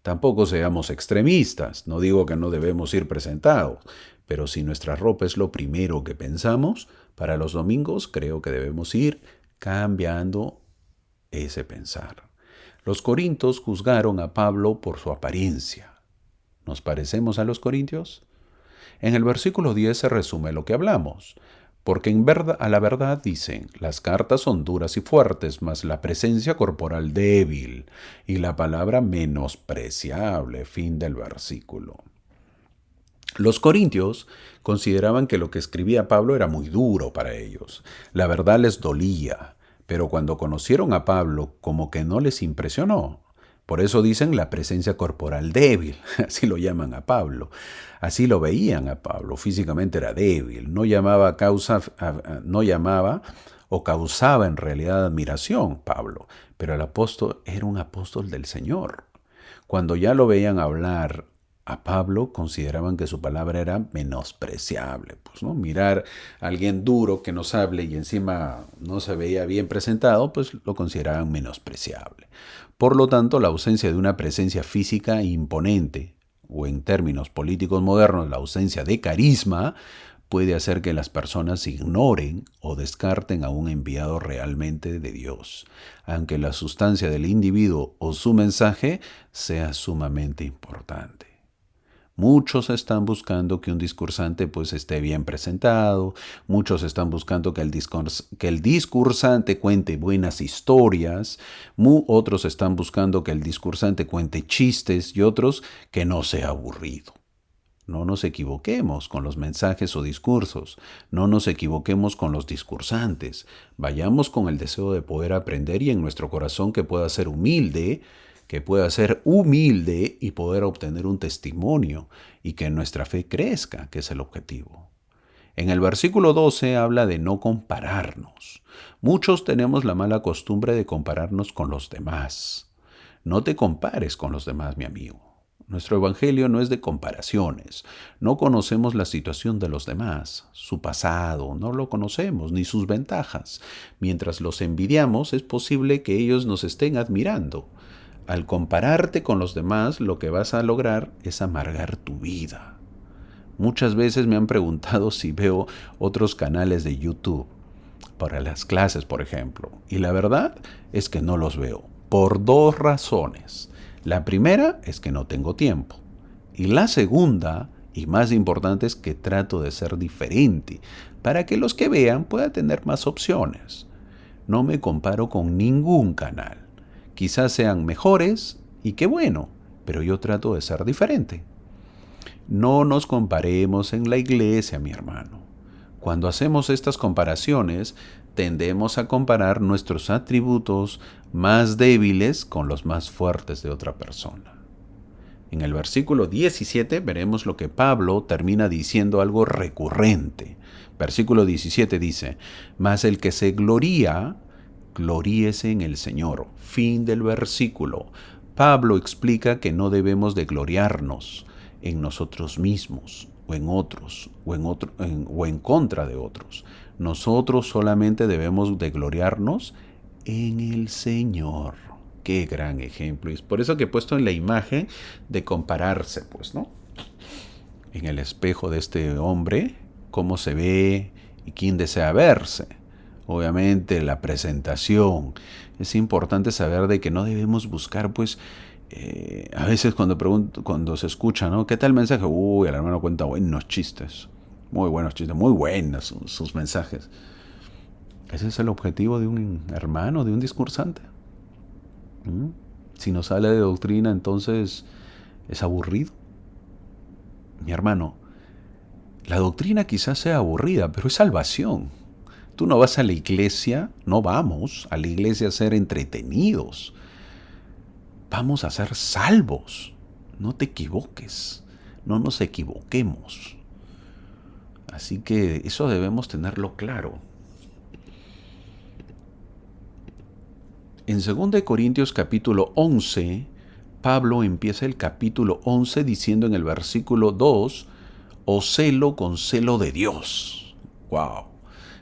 Tampoco seamos extremistas, no digo que no debemos ir presentados, pero si nuestra ropa es lo primero que pensamos, para los domingos creo que debemos ir cambiando ese pensar. Los corintios juzgaron a Pablo por su apariencia. ¿Nos parecemos a los corintios? En el versículo 10 se resume lo que hablamos, porque a la verdad dicen, las cartas son duras y fuertes, mas la presencia corporal débil y la palabra menospreciable. Fin del versículo. Los corintios consideraban que lo que escribía Pablo era muy duro para ellos. La verdad les dolía. Pero cuando conocieron a Pablo, como que no les impresionó. Por eso dicen la presencia corporal débil, así lo llaman a Pablo. Así lo veían a Pablo, físicamente era débil, no llamaba o causaba en realidad admiración Pablo, pero el apóstol era un apóstol del Señor. Cuando ya lo veían hablar a Pablo, consideraban que su palabra era menospreciable. Pues, ¿no? Mirar a alguien duro que nos hable y encima no se veía bien presentado, pues lo consideraban menospreciable. Por lo tanto, la ausencia de una presencia física imponente, o en términos políticos modernos, la ausencia de carisma, puede hacer que las personas ignoren o descarten a un enviado realmente de Dios, aunque la sustancia del individuo o su mensaje sea sumamente importante. Muchos están buscando que un discursante pues esté bien presentado, muchos están buscando que el discursante cuente buenas historias, otros están buscando que el discursante cuente chistes y otros que no sea aburrido. No nos equivoquemos con los mensajes o discursos, no nos equivoquemos con los discursantes, vayamos con el deseo de poder aprender y en nuestro corazón que pueda ser humilde y poder obtener un testimonio y que nuestra fe crezca, que es el objetivo. En el versículo 12 habla de no compararnos. Muchos tenemos la mala costumbre de compararnos con los demás. No te compares con los demás, mi amigo. Nuestro evangelio no es de comparaciones. No conocemos la situación de los demás, su pasado, no lo conocemos, ni sus ventajas. Mientras los envidiamos, es posible que ellos nos estén admirando. Al compararte con los demás, lo que vas a lograr es amargar tu vida. Muchas veces me han preguntado si veo otros canales de YouTube para las clases, por ejemplo. Y la verdad es que no los veo, por dos razones. La primera es que no tengo tiempo. Y la segunda, y más importante, es que trato de ser diferente, para que los que vean puedan tener más opciones. No me comparo con ningún canal. Quizás sean mejores y qué bueno, pero yo trato de ser diferente. No nos comparemos en la iglesia, mi hermano. Cuando hacemos estas comparaciones, tendemos a comparar nuestros atributos más débiles con los más fuertes de otra persona. En el versículo 17 veremos lo que Pablo termina diciendo algo recurrente. Versículo 17 dice, mas el que se gloría, gloríese en el Señor. Fin del versículo. Pablo explica que no debemos de gloriarnos en nosotros mismos o en otros o en contra de otros. Nosotros solamente debemos de gloriarnos en el Señor. Qué gran ejemplo. Y es por eso que he puesto en la imagen de compararse, pues, ¿no? En el espejo de este hombre, cómo se ve y quién desea verse. Obviamente la presentación. Es importante saber de que no debemos buscar, pues, a veces cuando se escucha, ¿no? ¿Qué tal el mensaje? Uy, el hermano cuenta buenos chistes. Muy buenos chistes, muy buenos sus mensajes. Ese es el objetivo de un hermano, de un discursante. Si no sale de doctrina, entonces es aburrido. Mi hermano, la doctrina quizás sea aburrida, pero es salvación. Tú no vas a la iglesia, no vamos a la iglesia a ser entretenidos. Vamos a ser salvos. No te equivoques. No nos equivoquemos. Así que eso debemos tenerlo claro. En 2 Corintios capítulo 11, Pablo empieza el capítulo 11 diciendo en el versículo 2, os celo con celo de Dios. ¡Wow!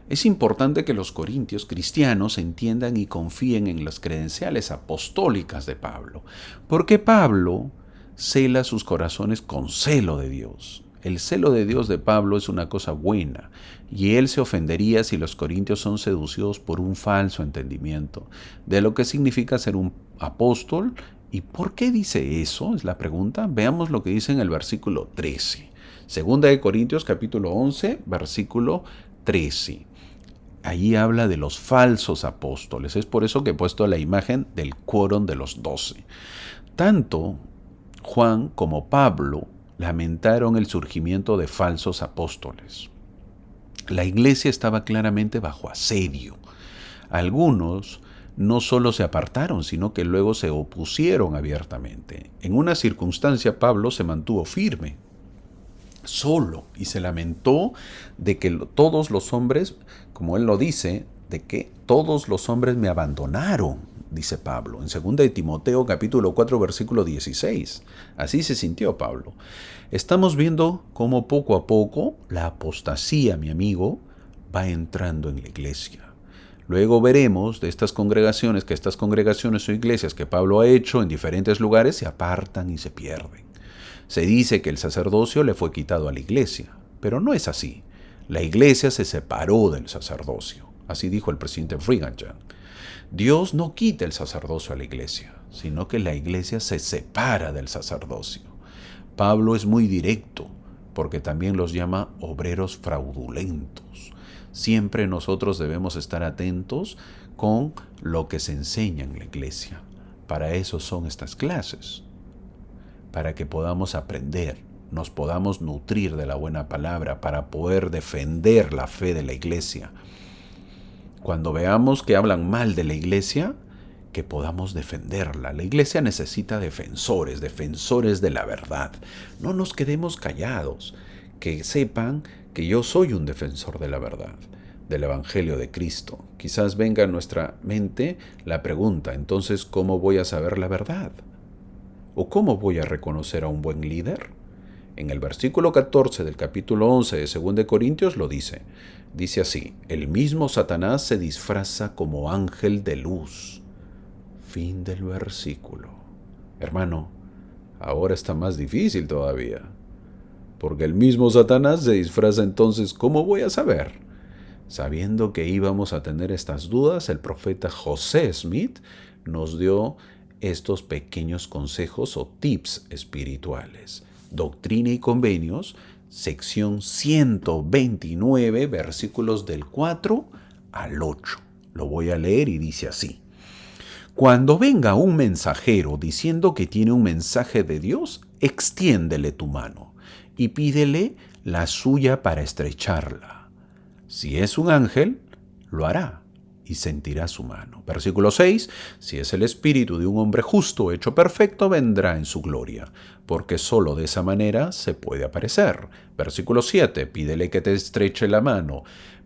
Es importante que los corintios cristianos entiendan y confíen en las credenciales apostólicas de Pablo, porque Pablo cela sus corazones con celo de Dios. El celo de Dios de Pablo es una cosa buena, y él se ofendería si los corintios son seducidos por un falso entendimiento de lo que significa ser un apóstol. ¿Y por qué dice eso? Es la pregunta. Veamos lo que dice en el versículo 13. Segunda de Corintios capítulo 11, versículo 13. Allí habla de los falsos apóstoles. Es por eso que he puesto la imagen del quórum de los 12. Tanto Juan como Pablo lamentaron el surgimiento de falsos apóstoles. La iglesia estaba claramente bajo asedio. Algunos no solo se apartaron, sino que luego se opusieron abiertamente. En una circunstancia, Pablo se mantuvo firme, solo, y se lamentó de que todos los hombres, como él lo dice, de que todos los hombres me abandonaron, dice Pablo, en 2 de Timoteo capítulo 4 versículo 16. Así se sintió Pablo. Estamos viendo cómo poco a poco la apostasía, mi amigo, va entrando en la iglesia. Luego veremos de estas congregaciones o iglesias que Pablo ha hecho en diferentes lugares se apartan y se pierden. Se dice que el sacerdocio le fue quitado a la iglesia, pero no es así. La iglesia se separó del sacerdocio. Así dijo el presidente Brigham Young. Dios no quita el sacerdocio a la iglesia, sino que la iglesia se separa del sacerdocio. Pablo es muy directo, porque también los llama obreros fraudulentos. Siempre nosotros debemos estar atentos con lo que se enseña en la iglesia. Para eso son estas clases, para que podamos aprender, nos podamos nutrir de la buena palabra, para poder defender la fe de la iglesia. Cuando veamos que hablan mal de la iglesia, que podamos defenderla. La iglesia necesita defensores, defensores de la verdad. No nos quedemos callados, que sepan que yo soy un defensor de la verdad, del Evangelio de Cristo. Quizás venga a nuestra mente la pregunta, entonces, ¿cómo voy a saber la verdad? ¿O cómo voy a reconocer a un buen líder? En el versículo 14 del capítulo 11 de 2 de Corintios lo dice. Dice así, el mismo Satanás se disfraza como ángel de luz. Fin del versículo. Hermano, ahora está más difícil todavía. Porque el mismo Satanás se disfraza entonces, ¿cómo voy a saber? Sabiendo que íbamos a tener estas dudas, el profeta José Smith nos dio estos pequeños consejos o tips espirituales. Doctrina y Convenios, sección 129, versículos del 4 al 8. Lo voy a leer y dice así. Cuando venga un mensajero diciendo que tiene un mensaje de Dios, extiéndele tu mano y pídele la suya para estrecharla. Si es un ángel, lo hará y sentirá su mano. Versículo 6. Si es el espíritu de un hombre justo hecho perfecto, vendrá en su gloria, porque sólo de esa manera se puede aparecer. Versículo 7. Pídele que te estreche la mano,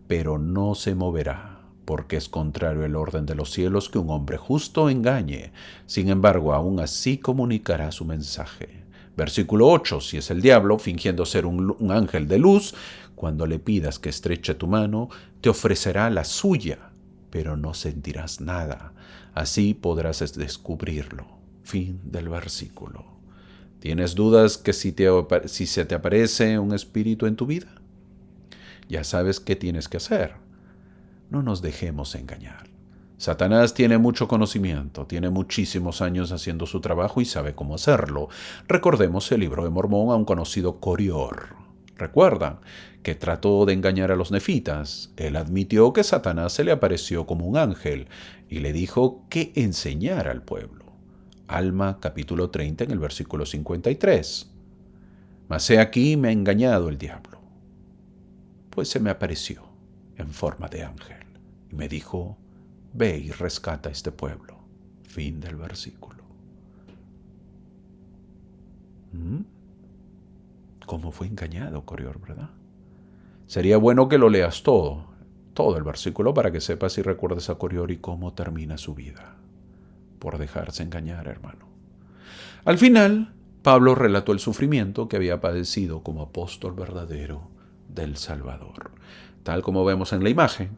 pero no se moverá, porque es contrario al orden de los cielos que un hombre justo engañe. Sin embargo, aún así comunicará su mensaje. Versículo 8. Si es el diablo, fingiendo ser un ángel de luz, cuando le pidas que estreche tu mano, te ofrecerá la suya, pero no sentirás nada. Así podrás descubrirlo. Fin del versículo. ¿Tienes dudas que si se te aparece un espíritu en tu vida? Ya sabes qué tienes que hacer. No nos dejemos engañar. Satanás tiene mucho conocimiento, tiene muchísimos años haciendo su trabajo y sabe cómo hacerlo. Recordemos el libro de Mormón a un conocido Corior. Recuerdan que trató de engañar a los nefitas. Él admitió que Satanás se le apareció como un ángel y le dijo que enseñara al pueblo. Alma capítulo 30 en el versículo 53. Mas he aquí me ha engañado el diablo, pues se me apareció en forma de ángel y me dijo, ve y rescata a este pueblo. Fin del versículo. ¿Cómo fue engañado Corior, verdad? Sería bueno que lo leas todo el versículo para que sepas y recuerdes a Corior y cómo termina su vida, por dejarse engañar, hermano. Al final, Pablo relató el sufrimiento que había padecido como apóstol verdadero del Salvador. Tal como vemos en la imagen,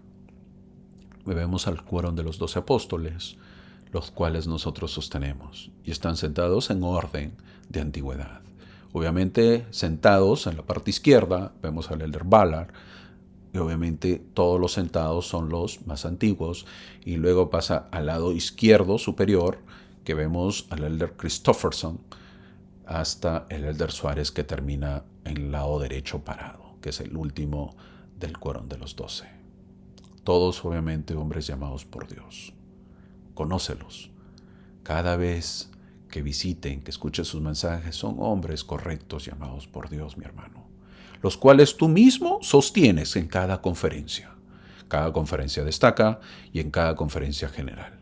vemos al cuerón de los 12 apóstoles, los cuales nosotros sostenemos, y están sentados en orden de antigüedad. Obviamente, sentados en la parte izquierda, vemos al elder Ballard, y obviamente todos los sentados son los más antiguos, y luego pasa al lado izquierdo superior, que vemos al elder Christofferson, hasta el elder Suárez, que termina en el lado derecho parado, que es el último del cuerón de los 12. Todos obviamente hombres llamados por Dios. Conócelos. Cada vez que visiten, que escuchen sus mensajes, son hombres correctos llamados por Dios, mi hermano, los cuales tú mismo sostienes en cada conferencia. Cada conferencia destaca y en cada conferencia general.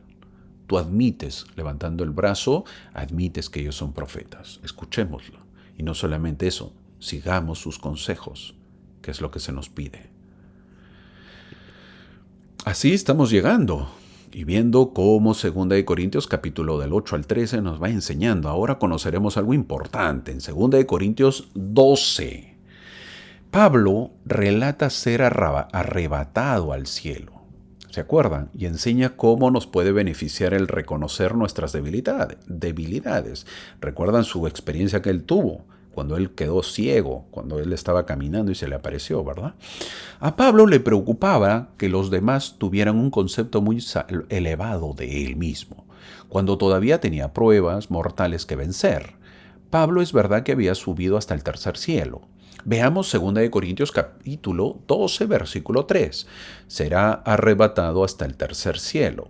Tú admites, levantando el brazo, admites que ellos son profetas. Escuchémoslo. Y no solamente eso, sigamos sus consejos, que es lo que se nos pide. Así estamos llegando y viendo cómo 2 de Corintios capítulo del 8 al 13 nos va enseñando. Ahora conoceremos algo importante en 2 de Corintios 12. Pablo relata ser arrebatado al cielo. ¿Se acuerdan? Y enseña cómo nos puede beneficiar el reconocer nuestras debilidades. ¿Recuerdan su experiencia que él tuvo cuando él quedó ciego, cuando él estaba caminando y se le apareció, ¿verdad? A Pablo le preocupaba que los demás tuvieran un concepto muy elevado de él mismo, cuando todavía tenía pruebas mortales que vencer. Pablo es verdad que había subido hasta el tercer cielo. Veamos 2 Corintios capítulo 12, versículo 3. Será arrebatado hasta el tercer cielo.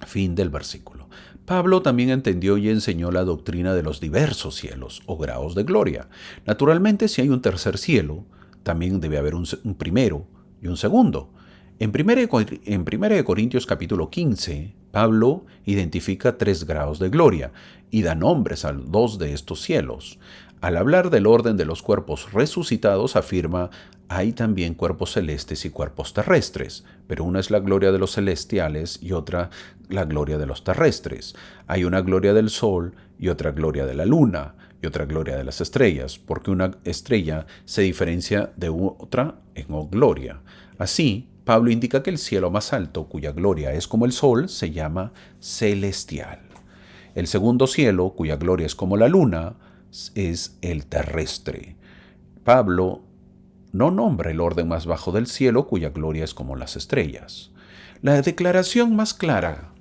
Fin del versículo. Pablo también entendió y enseñó la doctrina de los diversos cielos o grados de gloria. Naturalmente, si hay un tercer cielo, también debe haber un primero y un segundo. En 1 Corintios capítulo 15, Pablo identifica 3 grados de gloria y da nombres a 2 de estos cielos. Al hablar del orden de los cuerpos resucitados, afirma, hay también cuerpos celestes y cuerpos terrestres, pero una es la gloria de los celestiales y otra la gloria de los terrestres. Hay una gloria del sol y otra gloria de la luna y otra gloria de las estrellas, porque una estrella se diferencia de otra en gloria. Así, Pablo indica que el cielo más alto, cuya gloria es como el sol, se llama celestial. El segundo cielo, cuya gloria es como la luna, es el terrestre. Pablo no nombra el orden más bajo del cielo, cuya gloria es como las estrellas. La declaración más clara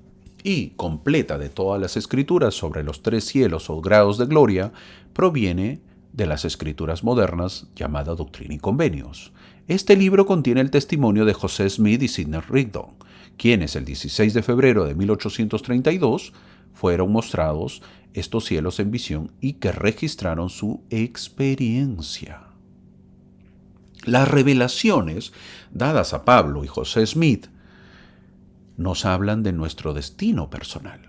y completa de todas las escrituras sobre los 3 cielos o grados de gloria proviene de las escrituras modernas llamada Doctrina y Convenios. Este libro contiene el testimonio de José Smith y Sidney Rigdon, quienes el 16 de febrero de 1832 fueron mostrados estos cielos en visión y que registraron su experiencia. Las revelaciones dadas a Pablo y José Smith nos hablan de nuestro destino personal.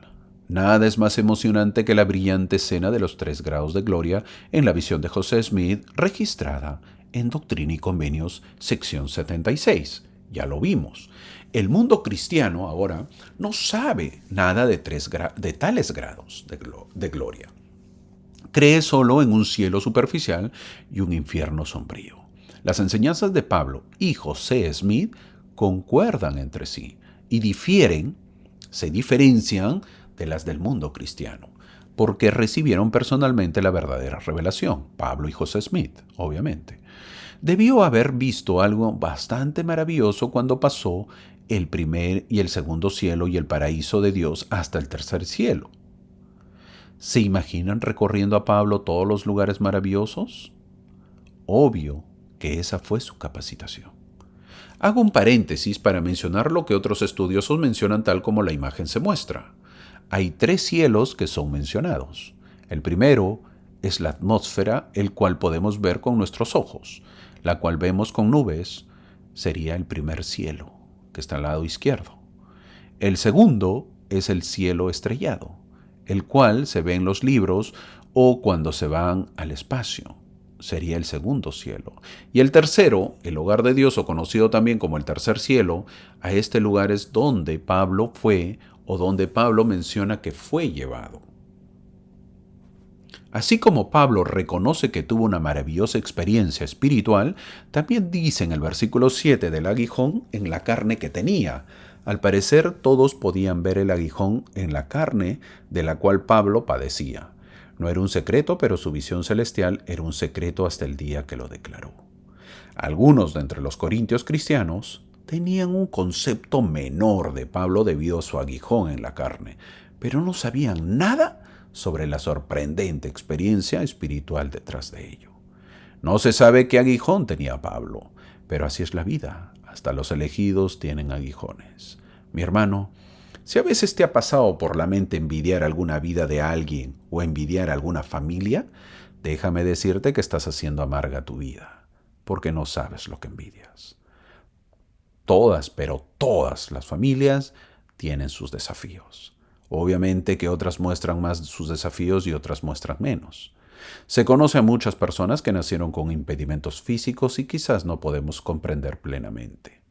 Nada es más emocionante que la brillante escena de los 3 grados de gloria en la visión de José Smith registrada en Doctrina y Convenios, sección 76. Ya lo vimos. El mundo cristiano ahora no sabe nada de tales grados de gloria. Cree solo en un cielo superficial y un infierno sombrío. Las enseñanzas de Pablo y José Smith concuerdan entre sí y se diferencian de las del mundo cristiano, porque recibieron personalmente la verdadera revelación, Pablo y José Smith, obviamente. Debió haber visto algo bastante maravilloso cuando pasó el primer y el segundo cielo y el paraíso de Dios hasta el tercer cielo. ¿Se imaginan recorriendo a Pablo todos los lugares maravillosos? Obvio que esa fue su capacitación. Hago un paréntesis para mencionar lo que otros estudiosos mencionan tal como la imagen se muestra. Hay 3 cielos que son mencionados. El primero es la atmósfera, el cual podemos ver con nuestros ojos, la cual vemos con nubes, sería el primer cielo, que está al lado izquierdo. El segundo es el cielo estrellado, el cual se ve en los libros o cuando se van al espacio. Sería el segundo cielo. Y el tercero, el hogar de Dios, o conocido también como el tercer cielo, a este lugar es donde Pablo fue o donde Pablo menciona que fue llevado. Así como Pablo reconoce que tuvo una maravillosa experiencia espiritual, también dice en el versículo 7 del aguijón en la carne que tenía. Al parecer todos podían ver el aguijón en la carne de la cual Pablo padecía. No era un secreto, pero su visión celestial era un secreto hasta el día que lo declaró. Algunos de entre los corintios cristianos tenían un concepto menor de Pablo debido a su aguijón en la carne, pero no sabían nada sobre la sorprendente experiencia espiritual detrás de ello. No se sabe qué aguijón tenía Pablo, pero así es la vida. Hasta los elegidos tienen aguijones. Mi hermano, si a veces te ha pasado por la mente envidiar alguna vida de alguien o envidiar alguna familia, déjame decirte que estás haciendo amarga tu vida, porque no sabes lo que envidias. Todas, pero todas las familias tienen sus desafíos. Obviamente que otras muestran más sus desafíos y otras muestran menos. Se conoce a muchas personas que nacieron con impedimentos físicos y quizás no podemos comprender plenamente,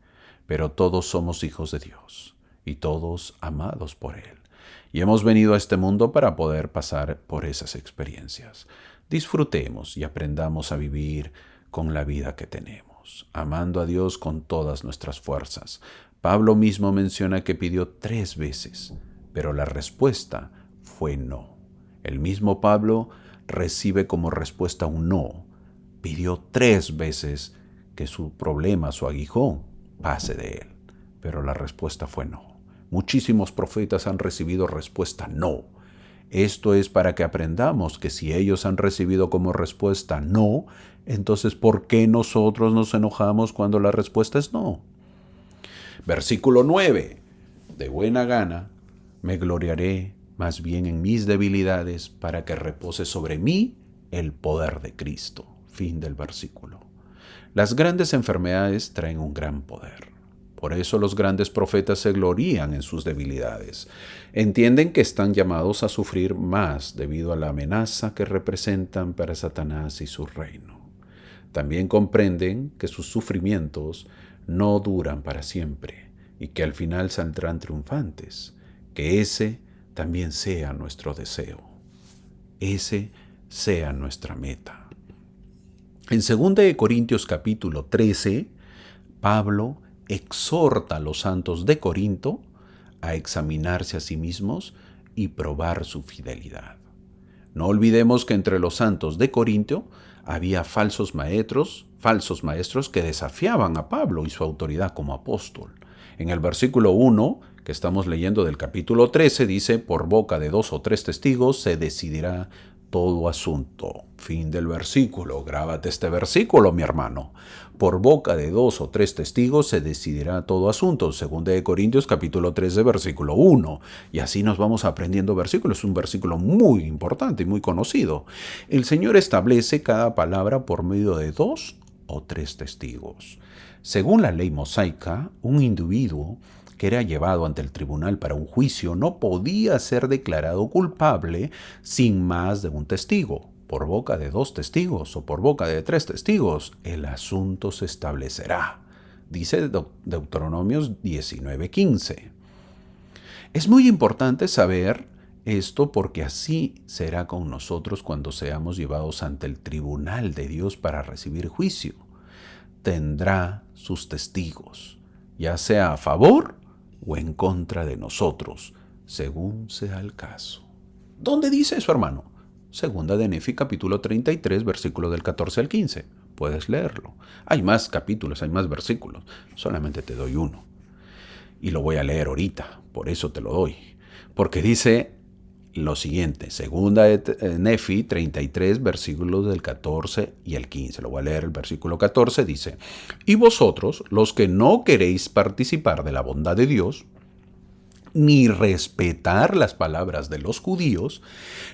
pero todos somos hijos de Dios y todos amados por Él. Y hemos venido a este mundo para poder pasar por esas experiencias. Disfrutemos y aprendamos a vivir con la vida que tenemos, amando a Dios con todas nuestras fuerzas. Pablo mismo menciona que pidió 3 veces, pero la respuesta fue no. El mismo Pablo recibe como respuesta un no. Pidió 3 veces que su problema, su aguijón, pase de él, pero la respuesta fue no. Muchísimos profetas han recibido respuesta no. Esto es para que aprendamos que si ellos han recibido como respuesta no, entonces ¿por qué nosotros nos enojamos cuando la respuesta es no? Versículo 9. De buena gana me gloriaré más bien en mis debilidades para que repose sobre mí el poder de Cristo. Fin del versículo. Las grandes enfermedades traen un gran poder. Por eso los grandes profetas se glorían en sus debilidades. Entienden que están llamados a sufrir más debido a la amenaza que representan para Satanás y su reino. También comprenden que sus sufrimientos no duran para siempre y que al final saldrán triunfantes. Que ese también sea nuestro deseo. Ese sea nuestra meta. En 2 Corintios capítulo 13, Pablo exhorta a los santos de Corinto a examinarse a sí mismos y probar su fidelidad. No olvidemos que entre los santos de Corinto había falsos maestros que desafiaban a Pablo y su autoridad como apóstol. En el versículo 1, que estamos leyendo del capítulo 13, dice, por boca de 2 o 3 testigos se decidirá todo asunto. Fin del versículo. Grábate este versículo, mi hermano. Por boca de 2 o 3 testigos se decidirá todo asunto. 2 Corintios capítulo 13, versículo 1. Y así nos vamos aprendiendo versículos. Es un versículo muy importante y muy conocido. El Señor establece cada palabra por medio de 2 o 3 testigos. Según la ley mosaica, un individuo que era llevado ante el tribunal para un juicio no podía ser declarado culpable sin más de un testigo. Por boca de 2 testigos o por boca de 3 testigos, el asunto se establecerá. Dice Deuteronomios 19:15. Es muy importante saber esto porque así será con nosotros cuando seamos llevados ante el tribunal de Dios para recibir juicio. Tendrá sus testigos, ya sea a favor o en contra de nosotros, según sea el caso. ¿Dónde dice eso, hermano? Segunda de Nefi, capítulo 33, versículos del 14 al 15. Puedes leerlo. Hay más capítulos, hay más versículos. Solamente te doy uno. Y lo voy a leer ahorita, por eso te lo doy. Porque dice lo siguiente, segunda de Nefi 33, versículos del 14 y el 15. Lo voy a leer el versículo 14, dice, y vosotros, los que no queréis participar de la bondad de Dios, ni respetar las palabras de los judíos,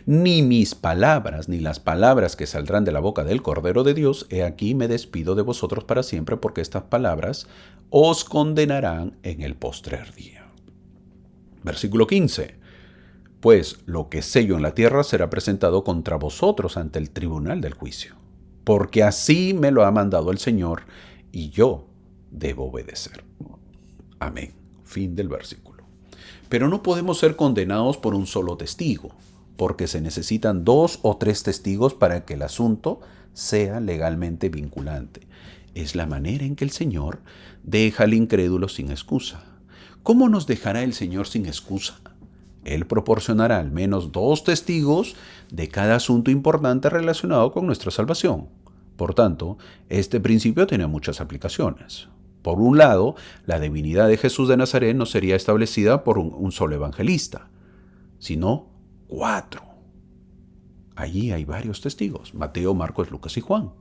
ni mis palabras, ni las palabras que saldrán de la boca del Cordero de Dios, he aquí me despido de vosotros para siempre, porque estas palabras os condenarán en el postrer día. Versículo 15. Pues lo que sello en la tierra será presentado contra vosotros ante el tribunal del juicio, porque así me lo ha mandado el Señor, y yo debo obedecer. Amén. Fin del versículo. Pero no podemos ser condenados por un solo testigo, porque se necesitan 2 o 3 testigos para que el asunto sea legalmente vinculante. Es la manera en que el Señor deja al incrédulo sin excusa. ¿Cómo nos dejará el Señor sin excusa? Él proporcionará al menos 2 testigos de cada asunto importante relacionado con nuestra salvación. Por tanto, este principio tiene muchas aplicaciones. Por un lado, la divinidad de Jesús de Nazaret no sería establecida por un solo evangelista, sino 4. Allí hay varios testigos: Mateo, Marcos, Lucas y Juan.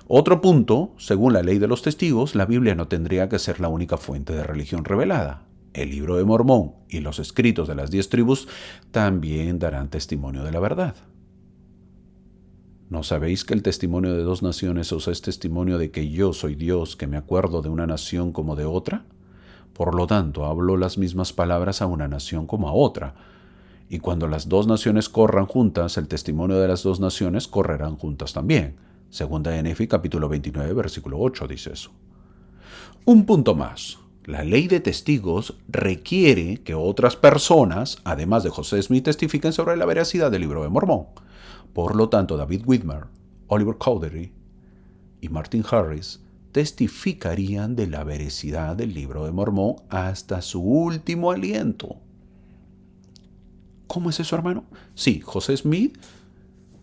Otro punto, según la ley de los testigos, la Biblia no tendría que ser la única fuente de religión revelada. El libro de Mormón y los escritos de las 10 tribus también darán testimonio de la verdad. ¿No sabéis que el testimonio de 2 naciones os es testimonio de que yo soy Dios, que me acuerdo de una nación como de otra? Por lo tanto, hablo las mismas palabras a una nación como a otra. Y cuando las 2 naciones corran juntas, el testimonio de las 2 naciones correrán juntas también. Segunda de Nefi, capítulo 29, versículo 8, dice eso. Un punto más. La ley de testigos requiere que otras personas, además de José Smith, testifiquen sobre la veracidad del libro de Mormón. Por lo tanto, David Whitmer, Oliver Cowdery y Martin Harris testificarían de la veracidad del libro de Mormón hasta su último aliento. ¿Cómo es eso, hermano? Sí, José Smith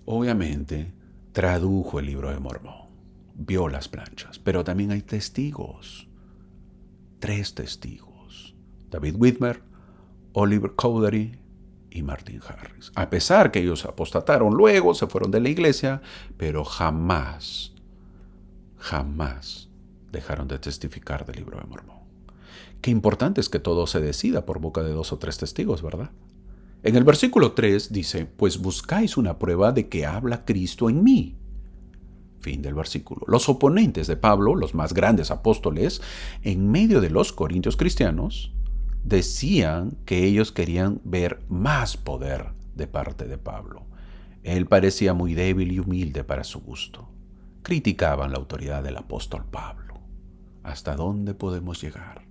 Obviamente, tradujo el libro de Mormón, vio las planchas, pero también hay testigos, 3 testigos, David Whitmer, Oliver Cowdery y Martin Harris. A pesar que ellos apostataron luego, se fueron de la iglesia, pero jamás dejaron de testificar del libro de Mormón. Qué importante es que todo se decida por boca de 2 o 3 testigos, ¿verdad? En el versículo 3 dice, pues buscáis una prueba de que habla Cristo en mí. Fin del versículo. Los oponentes de Pablo, los más grandes apóstoles, en medio de los corintios cristianos, decían que ellos querían ver más poder de parte de Pablo. Él parecía muy débil y humilde para su gusto. Criticaban la autoridad del apóstol Pablo. ¿Hasta dónde podemos llegar?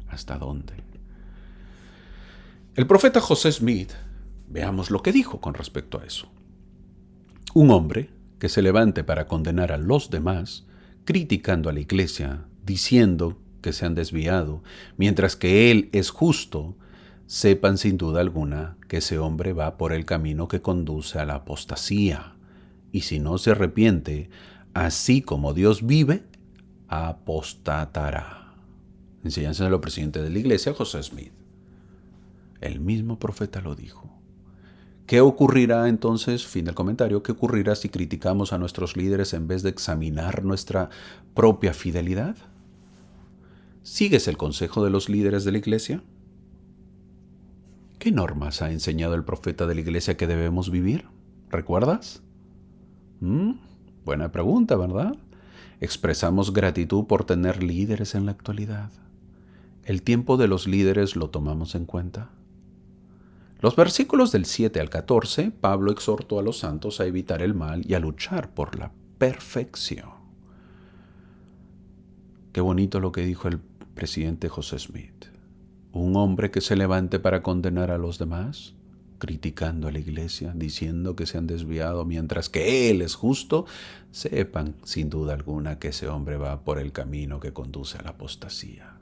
¿Hasta dónde? El profeta José Smith, veamos lo que dijo con respecto a eso. Un hombre que se levante para condenar a los demás, criticando a la iglesia, diciendo que se han desviado, mientras que él es justo, sepan sin duda alguna que ese hombre va por el camino que conduce a la apostasía. Y si no se arrepiente, así como Dios vive, apostatará. Enseñanza de los presidentes de la iglesia, José Smith. El mismo profeta lo dijo. ¿Qué ocurrirá entonces, fin del comentario, qué ocurrirá si criticamos a nuestros líderes en vez de examinar nuestra propia fidelidad? ¿Sigues el consejo de los líderes de la iglesia? ¿Qué normas ha enseñado el profeta de la iglesia que debemos vivir? ¿Recuerdas? Buena pregunta, ¿verdad? ¿Expresamos gratitud por tener líderes en la actualidad? ¿El tiempo de los líderes lo tomamos en cuenta? Los versículos del 7 al 14, Pablo exhortó a los santos a evitar el mal y a luchar por la perfección. Qué bonito lo que dijo el presidente José Smith. Un hombre que se levante para condenar a los demás, criticando a la iglesia, diciendo que se han desviado mientras que él es justo, sepan sin duda alguna que ese hombre va por el camino que conduce a la apostasía.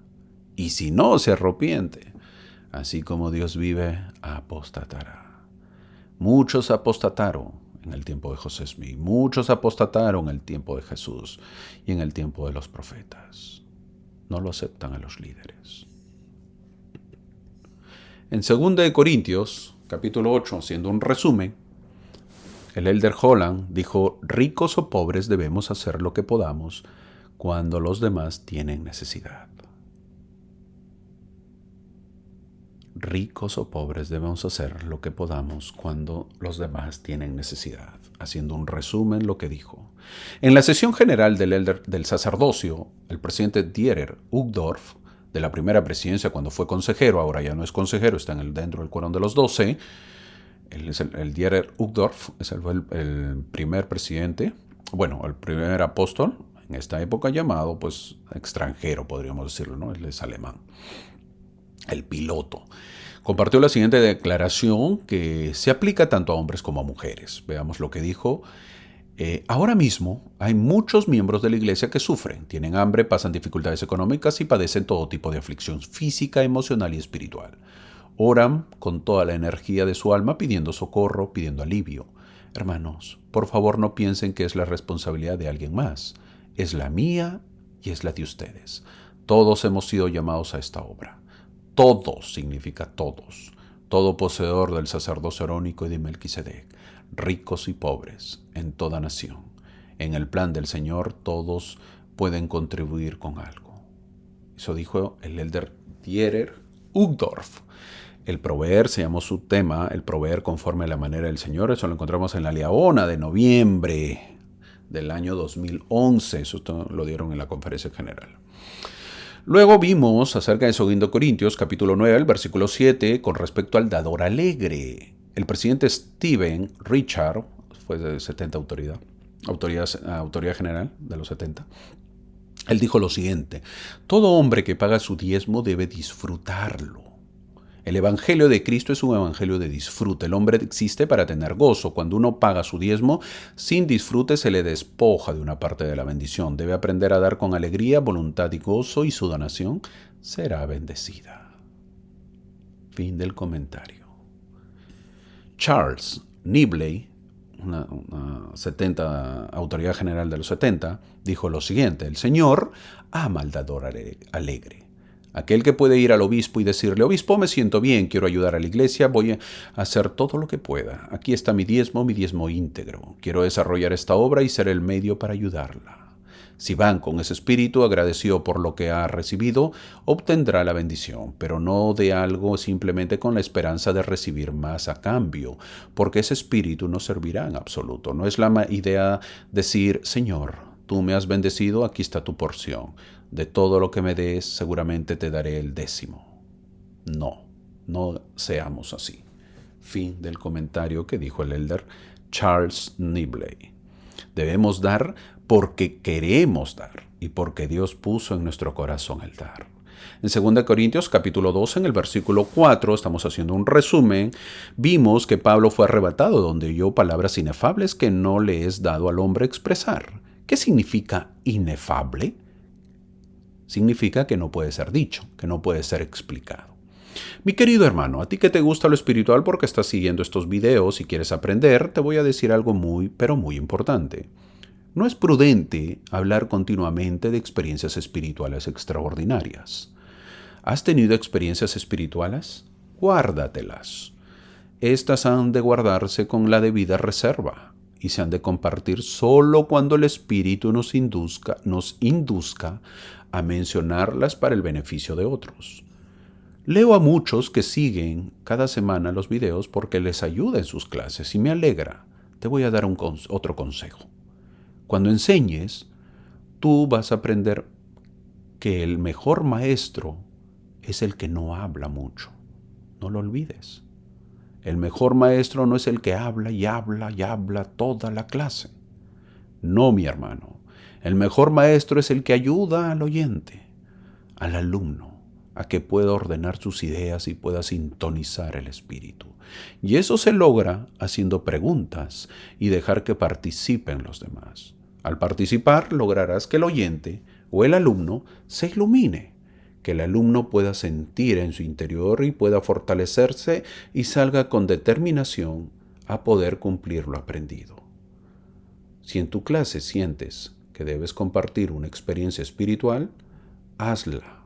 Y si no se arrepiente, así como Dios vive, apostatará. Muchos apostataron en el tiempo de José Smith, muchos apostataron en el tiempo de Jesús y en el tiempo de los profetas. No lo aceptan a los líderes. En 2 Corintios, capítulo 8, haciendo un resumen, el elder Holland dijo, ricos o pobres debemos hacer lo que podamos cuando los demás tienen necesidad. Ricos o pobres debemos hacer lo que podamos cuando los demás tienen necesidad. Haciendo un resumen lo que dijo. En la sesión general del sacerdocio, el presidente Dieter Uchtdorf, de la primera presidencia cuando fue consejero, ahora ya no es consejero, está dentro del Quórum de los 12, el Dieter Uchtdorf es el primer presidente, bueno, el primer apóstol, en esta época llamado, pues, extranjero, podríamos decirlo, ¿no? Él es alemán. El piloto. Compartió la siguiente declaración que se aplica tanto a hombres como a mujeres. Veamos lo que dijo. Ahora mismo hay muchos miembros de la iglesia que sufren, tienen hambre, pasan dificultades económicas y padecen todo tipo de aflicción física, emocional y espiritual. Oran con toda la energía de su alma pidiendo socorro, pidiendo alivio. Hermanos, por favor no piensen que es la responsabilidad de alguien más. Es la mía y es la de ustedes. Todos hemos sido llamados a esta obra. Todos significa todos, todo poseedor del sacerdocio arónico y de Melquisedec, ricos y pobres, en toda nación. En el plan del Señor todos pueden contribuir con algo. Eso dijo el elder Dieter Uchtdorf. El proveer se llamó su tema, el proveer conforme a la manera del Señor. Eso lo encontramos en la Liaona de noviembre del año 2011. Eso lo dieron en la conferencia general. Luego vimos acerca de 2 Corintios, capítulo 9, el versículo 7, con respecto al dador alegre. El presidente Stephen Richard, fue de 70 autoridad general de los 70, él dijo lo siguiente, todo hombre que paga su diezmo debe disfrutarlo. El evangelio de Cristo es un evangelio de disfrute. El hombre existe para tener gozo. Cuando uno paga su diezmo, sin disfrute se le despoja de una parte de la bendición. Debe aprender a dar con alegría, voluntad y gozo, y su donación será bendecida. Fin del comentario. Charles Nibley, autoridad general de los 70, dijo lo siguiente: el Señor ama al dador alegre. Aquel que puede ir al obispo y decirle: obispo, me siento bien, quiero ayudar a la iglesia, voy a hacer todo lo que pueda. Aquí está mi diezmo íntegro. Quiero desarrollar esta obra y ser el medio para ayudarla. Si van con ese espíritu agradecido por lo que ha recibido, obtendrá la bendición, pero no de algo simplemente con la esperanza de recibir más a cambio, porque ese espíritu no servirá en absoluto. No es la idea decir: Señor, tú me has bendecido, aquí está tu porción. De todo lo que me des, seguramente te daré el 10º. No seamos así. Fin del comentario que dijo el elder Charles Nibley. Debemos dar porque queremos dar y porque Dios puso en nuestro corazón el dar. En 2 Corintios capítulo 12, en el versículo 4, estamos haciendo un resumen, vimos que Pablo fue arrebatado donde oyó palabras inefables que no le es dado al hombre expresar. ¿Qué significa inefable? Significa que no puede ser dicho, que no puede ser explicado. Mi querido hermano, a ti que te gusta lo espiritual porque estás siguiendo estos videos y quieres aprender, te voy a decir algo pero muy importante. No es prudente hablar continuamente de experiencias espirituales extraordinarias. ¿Has tenido experiencias espirituales? Guárdatelas. Estas han de guardarse con la debida reserva y se han de compartir solo cuando el Espíritu nos induzca a mencionarlas para el beneficio de otros. Leo a muchos que siguen cada semana los videos porque les ayuda en sus clases y me alegra. Te voy a dar otro consejo. Cuando enseñes, tú vas a aprender que el mejor maestro es el que no habla mucho. No lo olvides. El mejor maestro no es el que habla y habla y habla toda la clase. No, mi hermano. El mejor maestro es el que ayuda al oyente, al alumno, a que pueda ordenar sus ideas y pueda sintonizar el espíritu. Y eso se logra haciendo preguntas y dejar que participen los demás. Al participar lograrás que el oyente o el alumno se ilumine, que el alumno pueda sentir en su interior y pueda fortalecerse y salga con determinación a poder cumplir lo aprendido. Si en tu clase sientes que debes compartir una experiencia espiritual, hazla,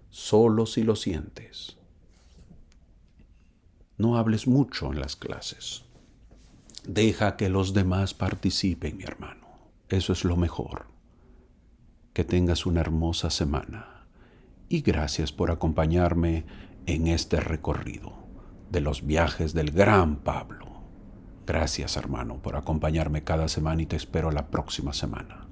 solo si lo sientes. No hables mucho en las clases. Deja que los demás participen, mi hermano. Eso es lo mejor. Que tengas una hermosa semana. Y gracias por acompañarme en este recorrido de los viajes del gran Pablo. Gracias, hermano, por acompañarme cada semana y te espero la próxima semana.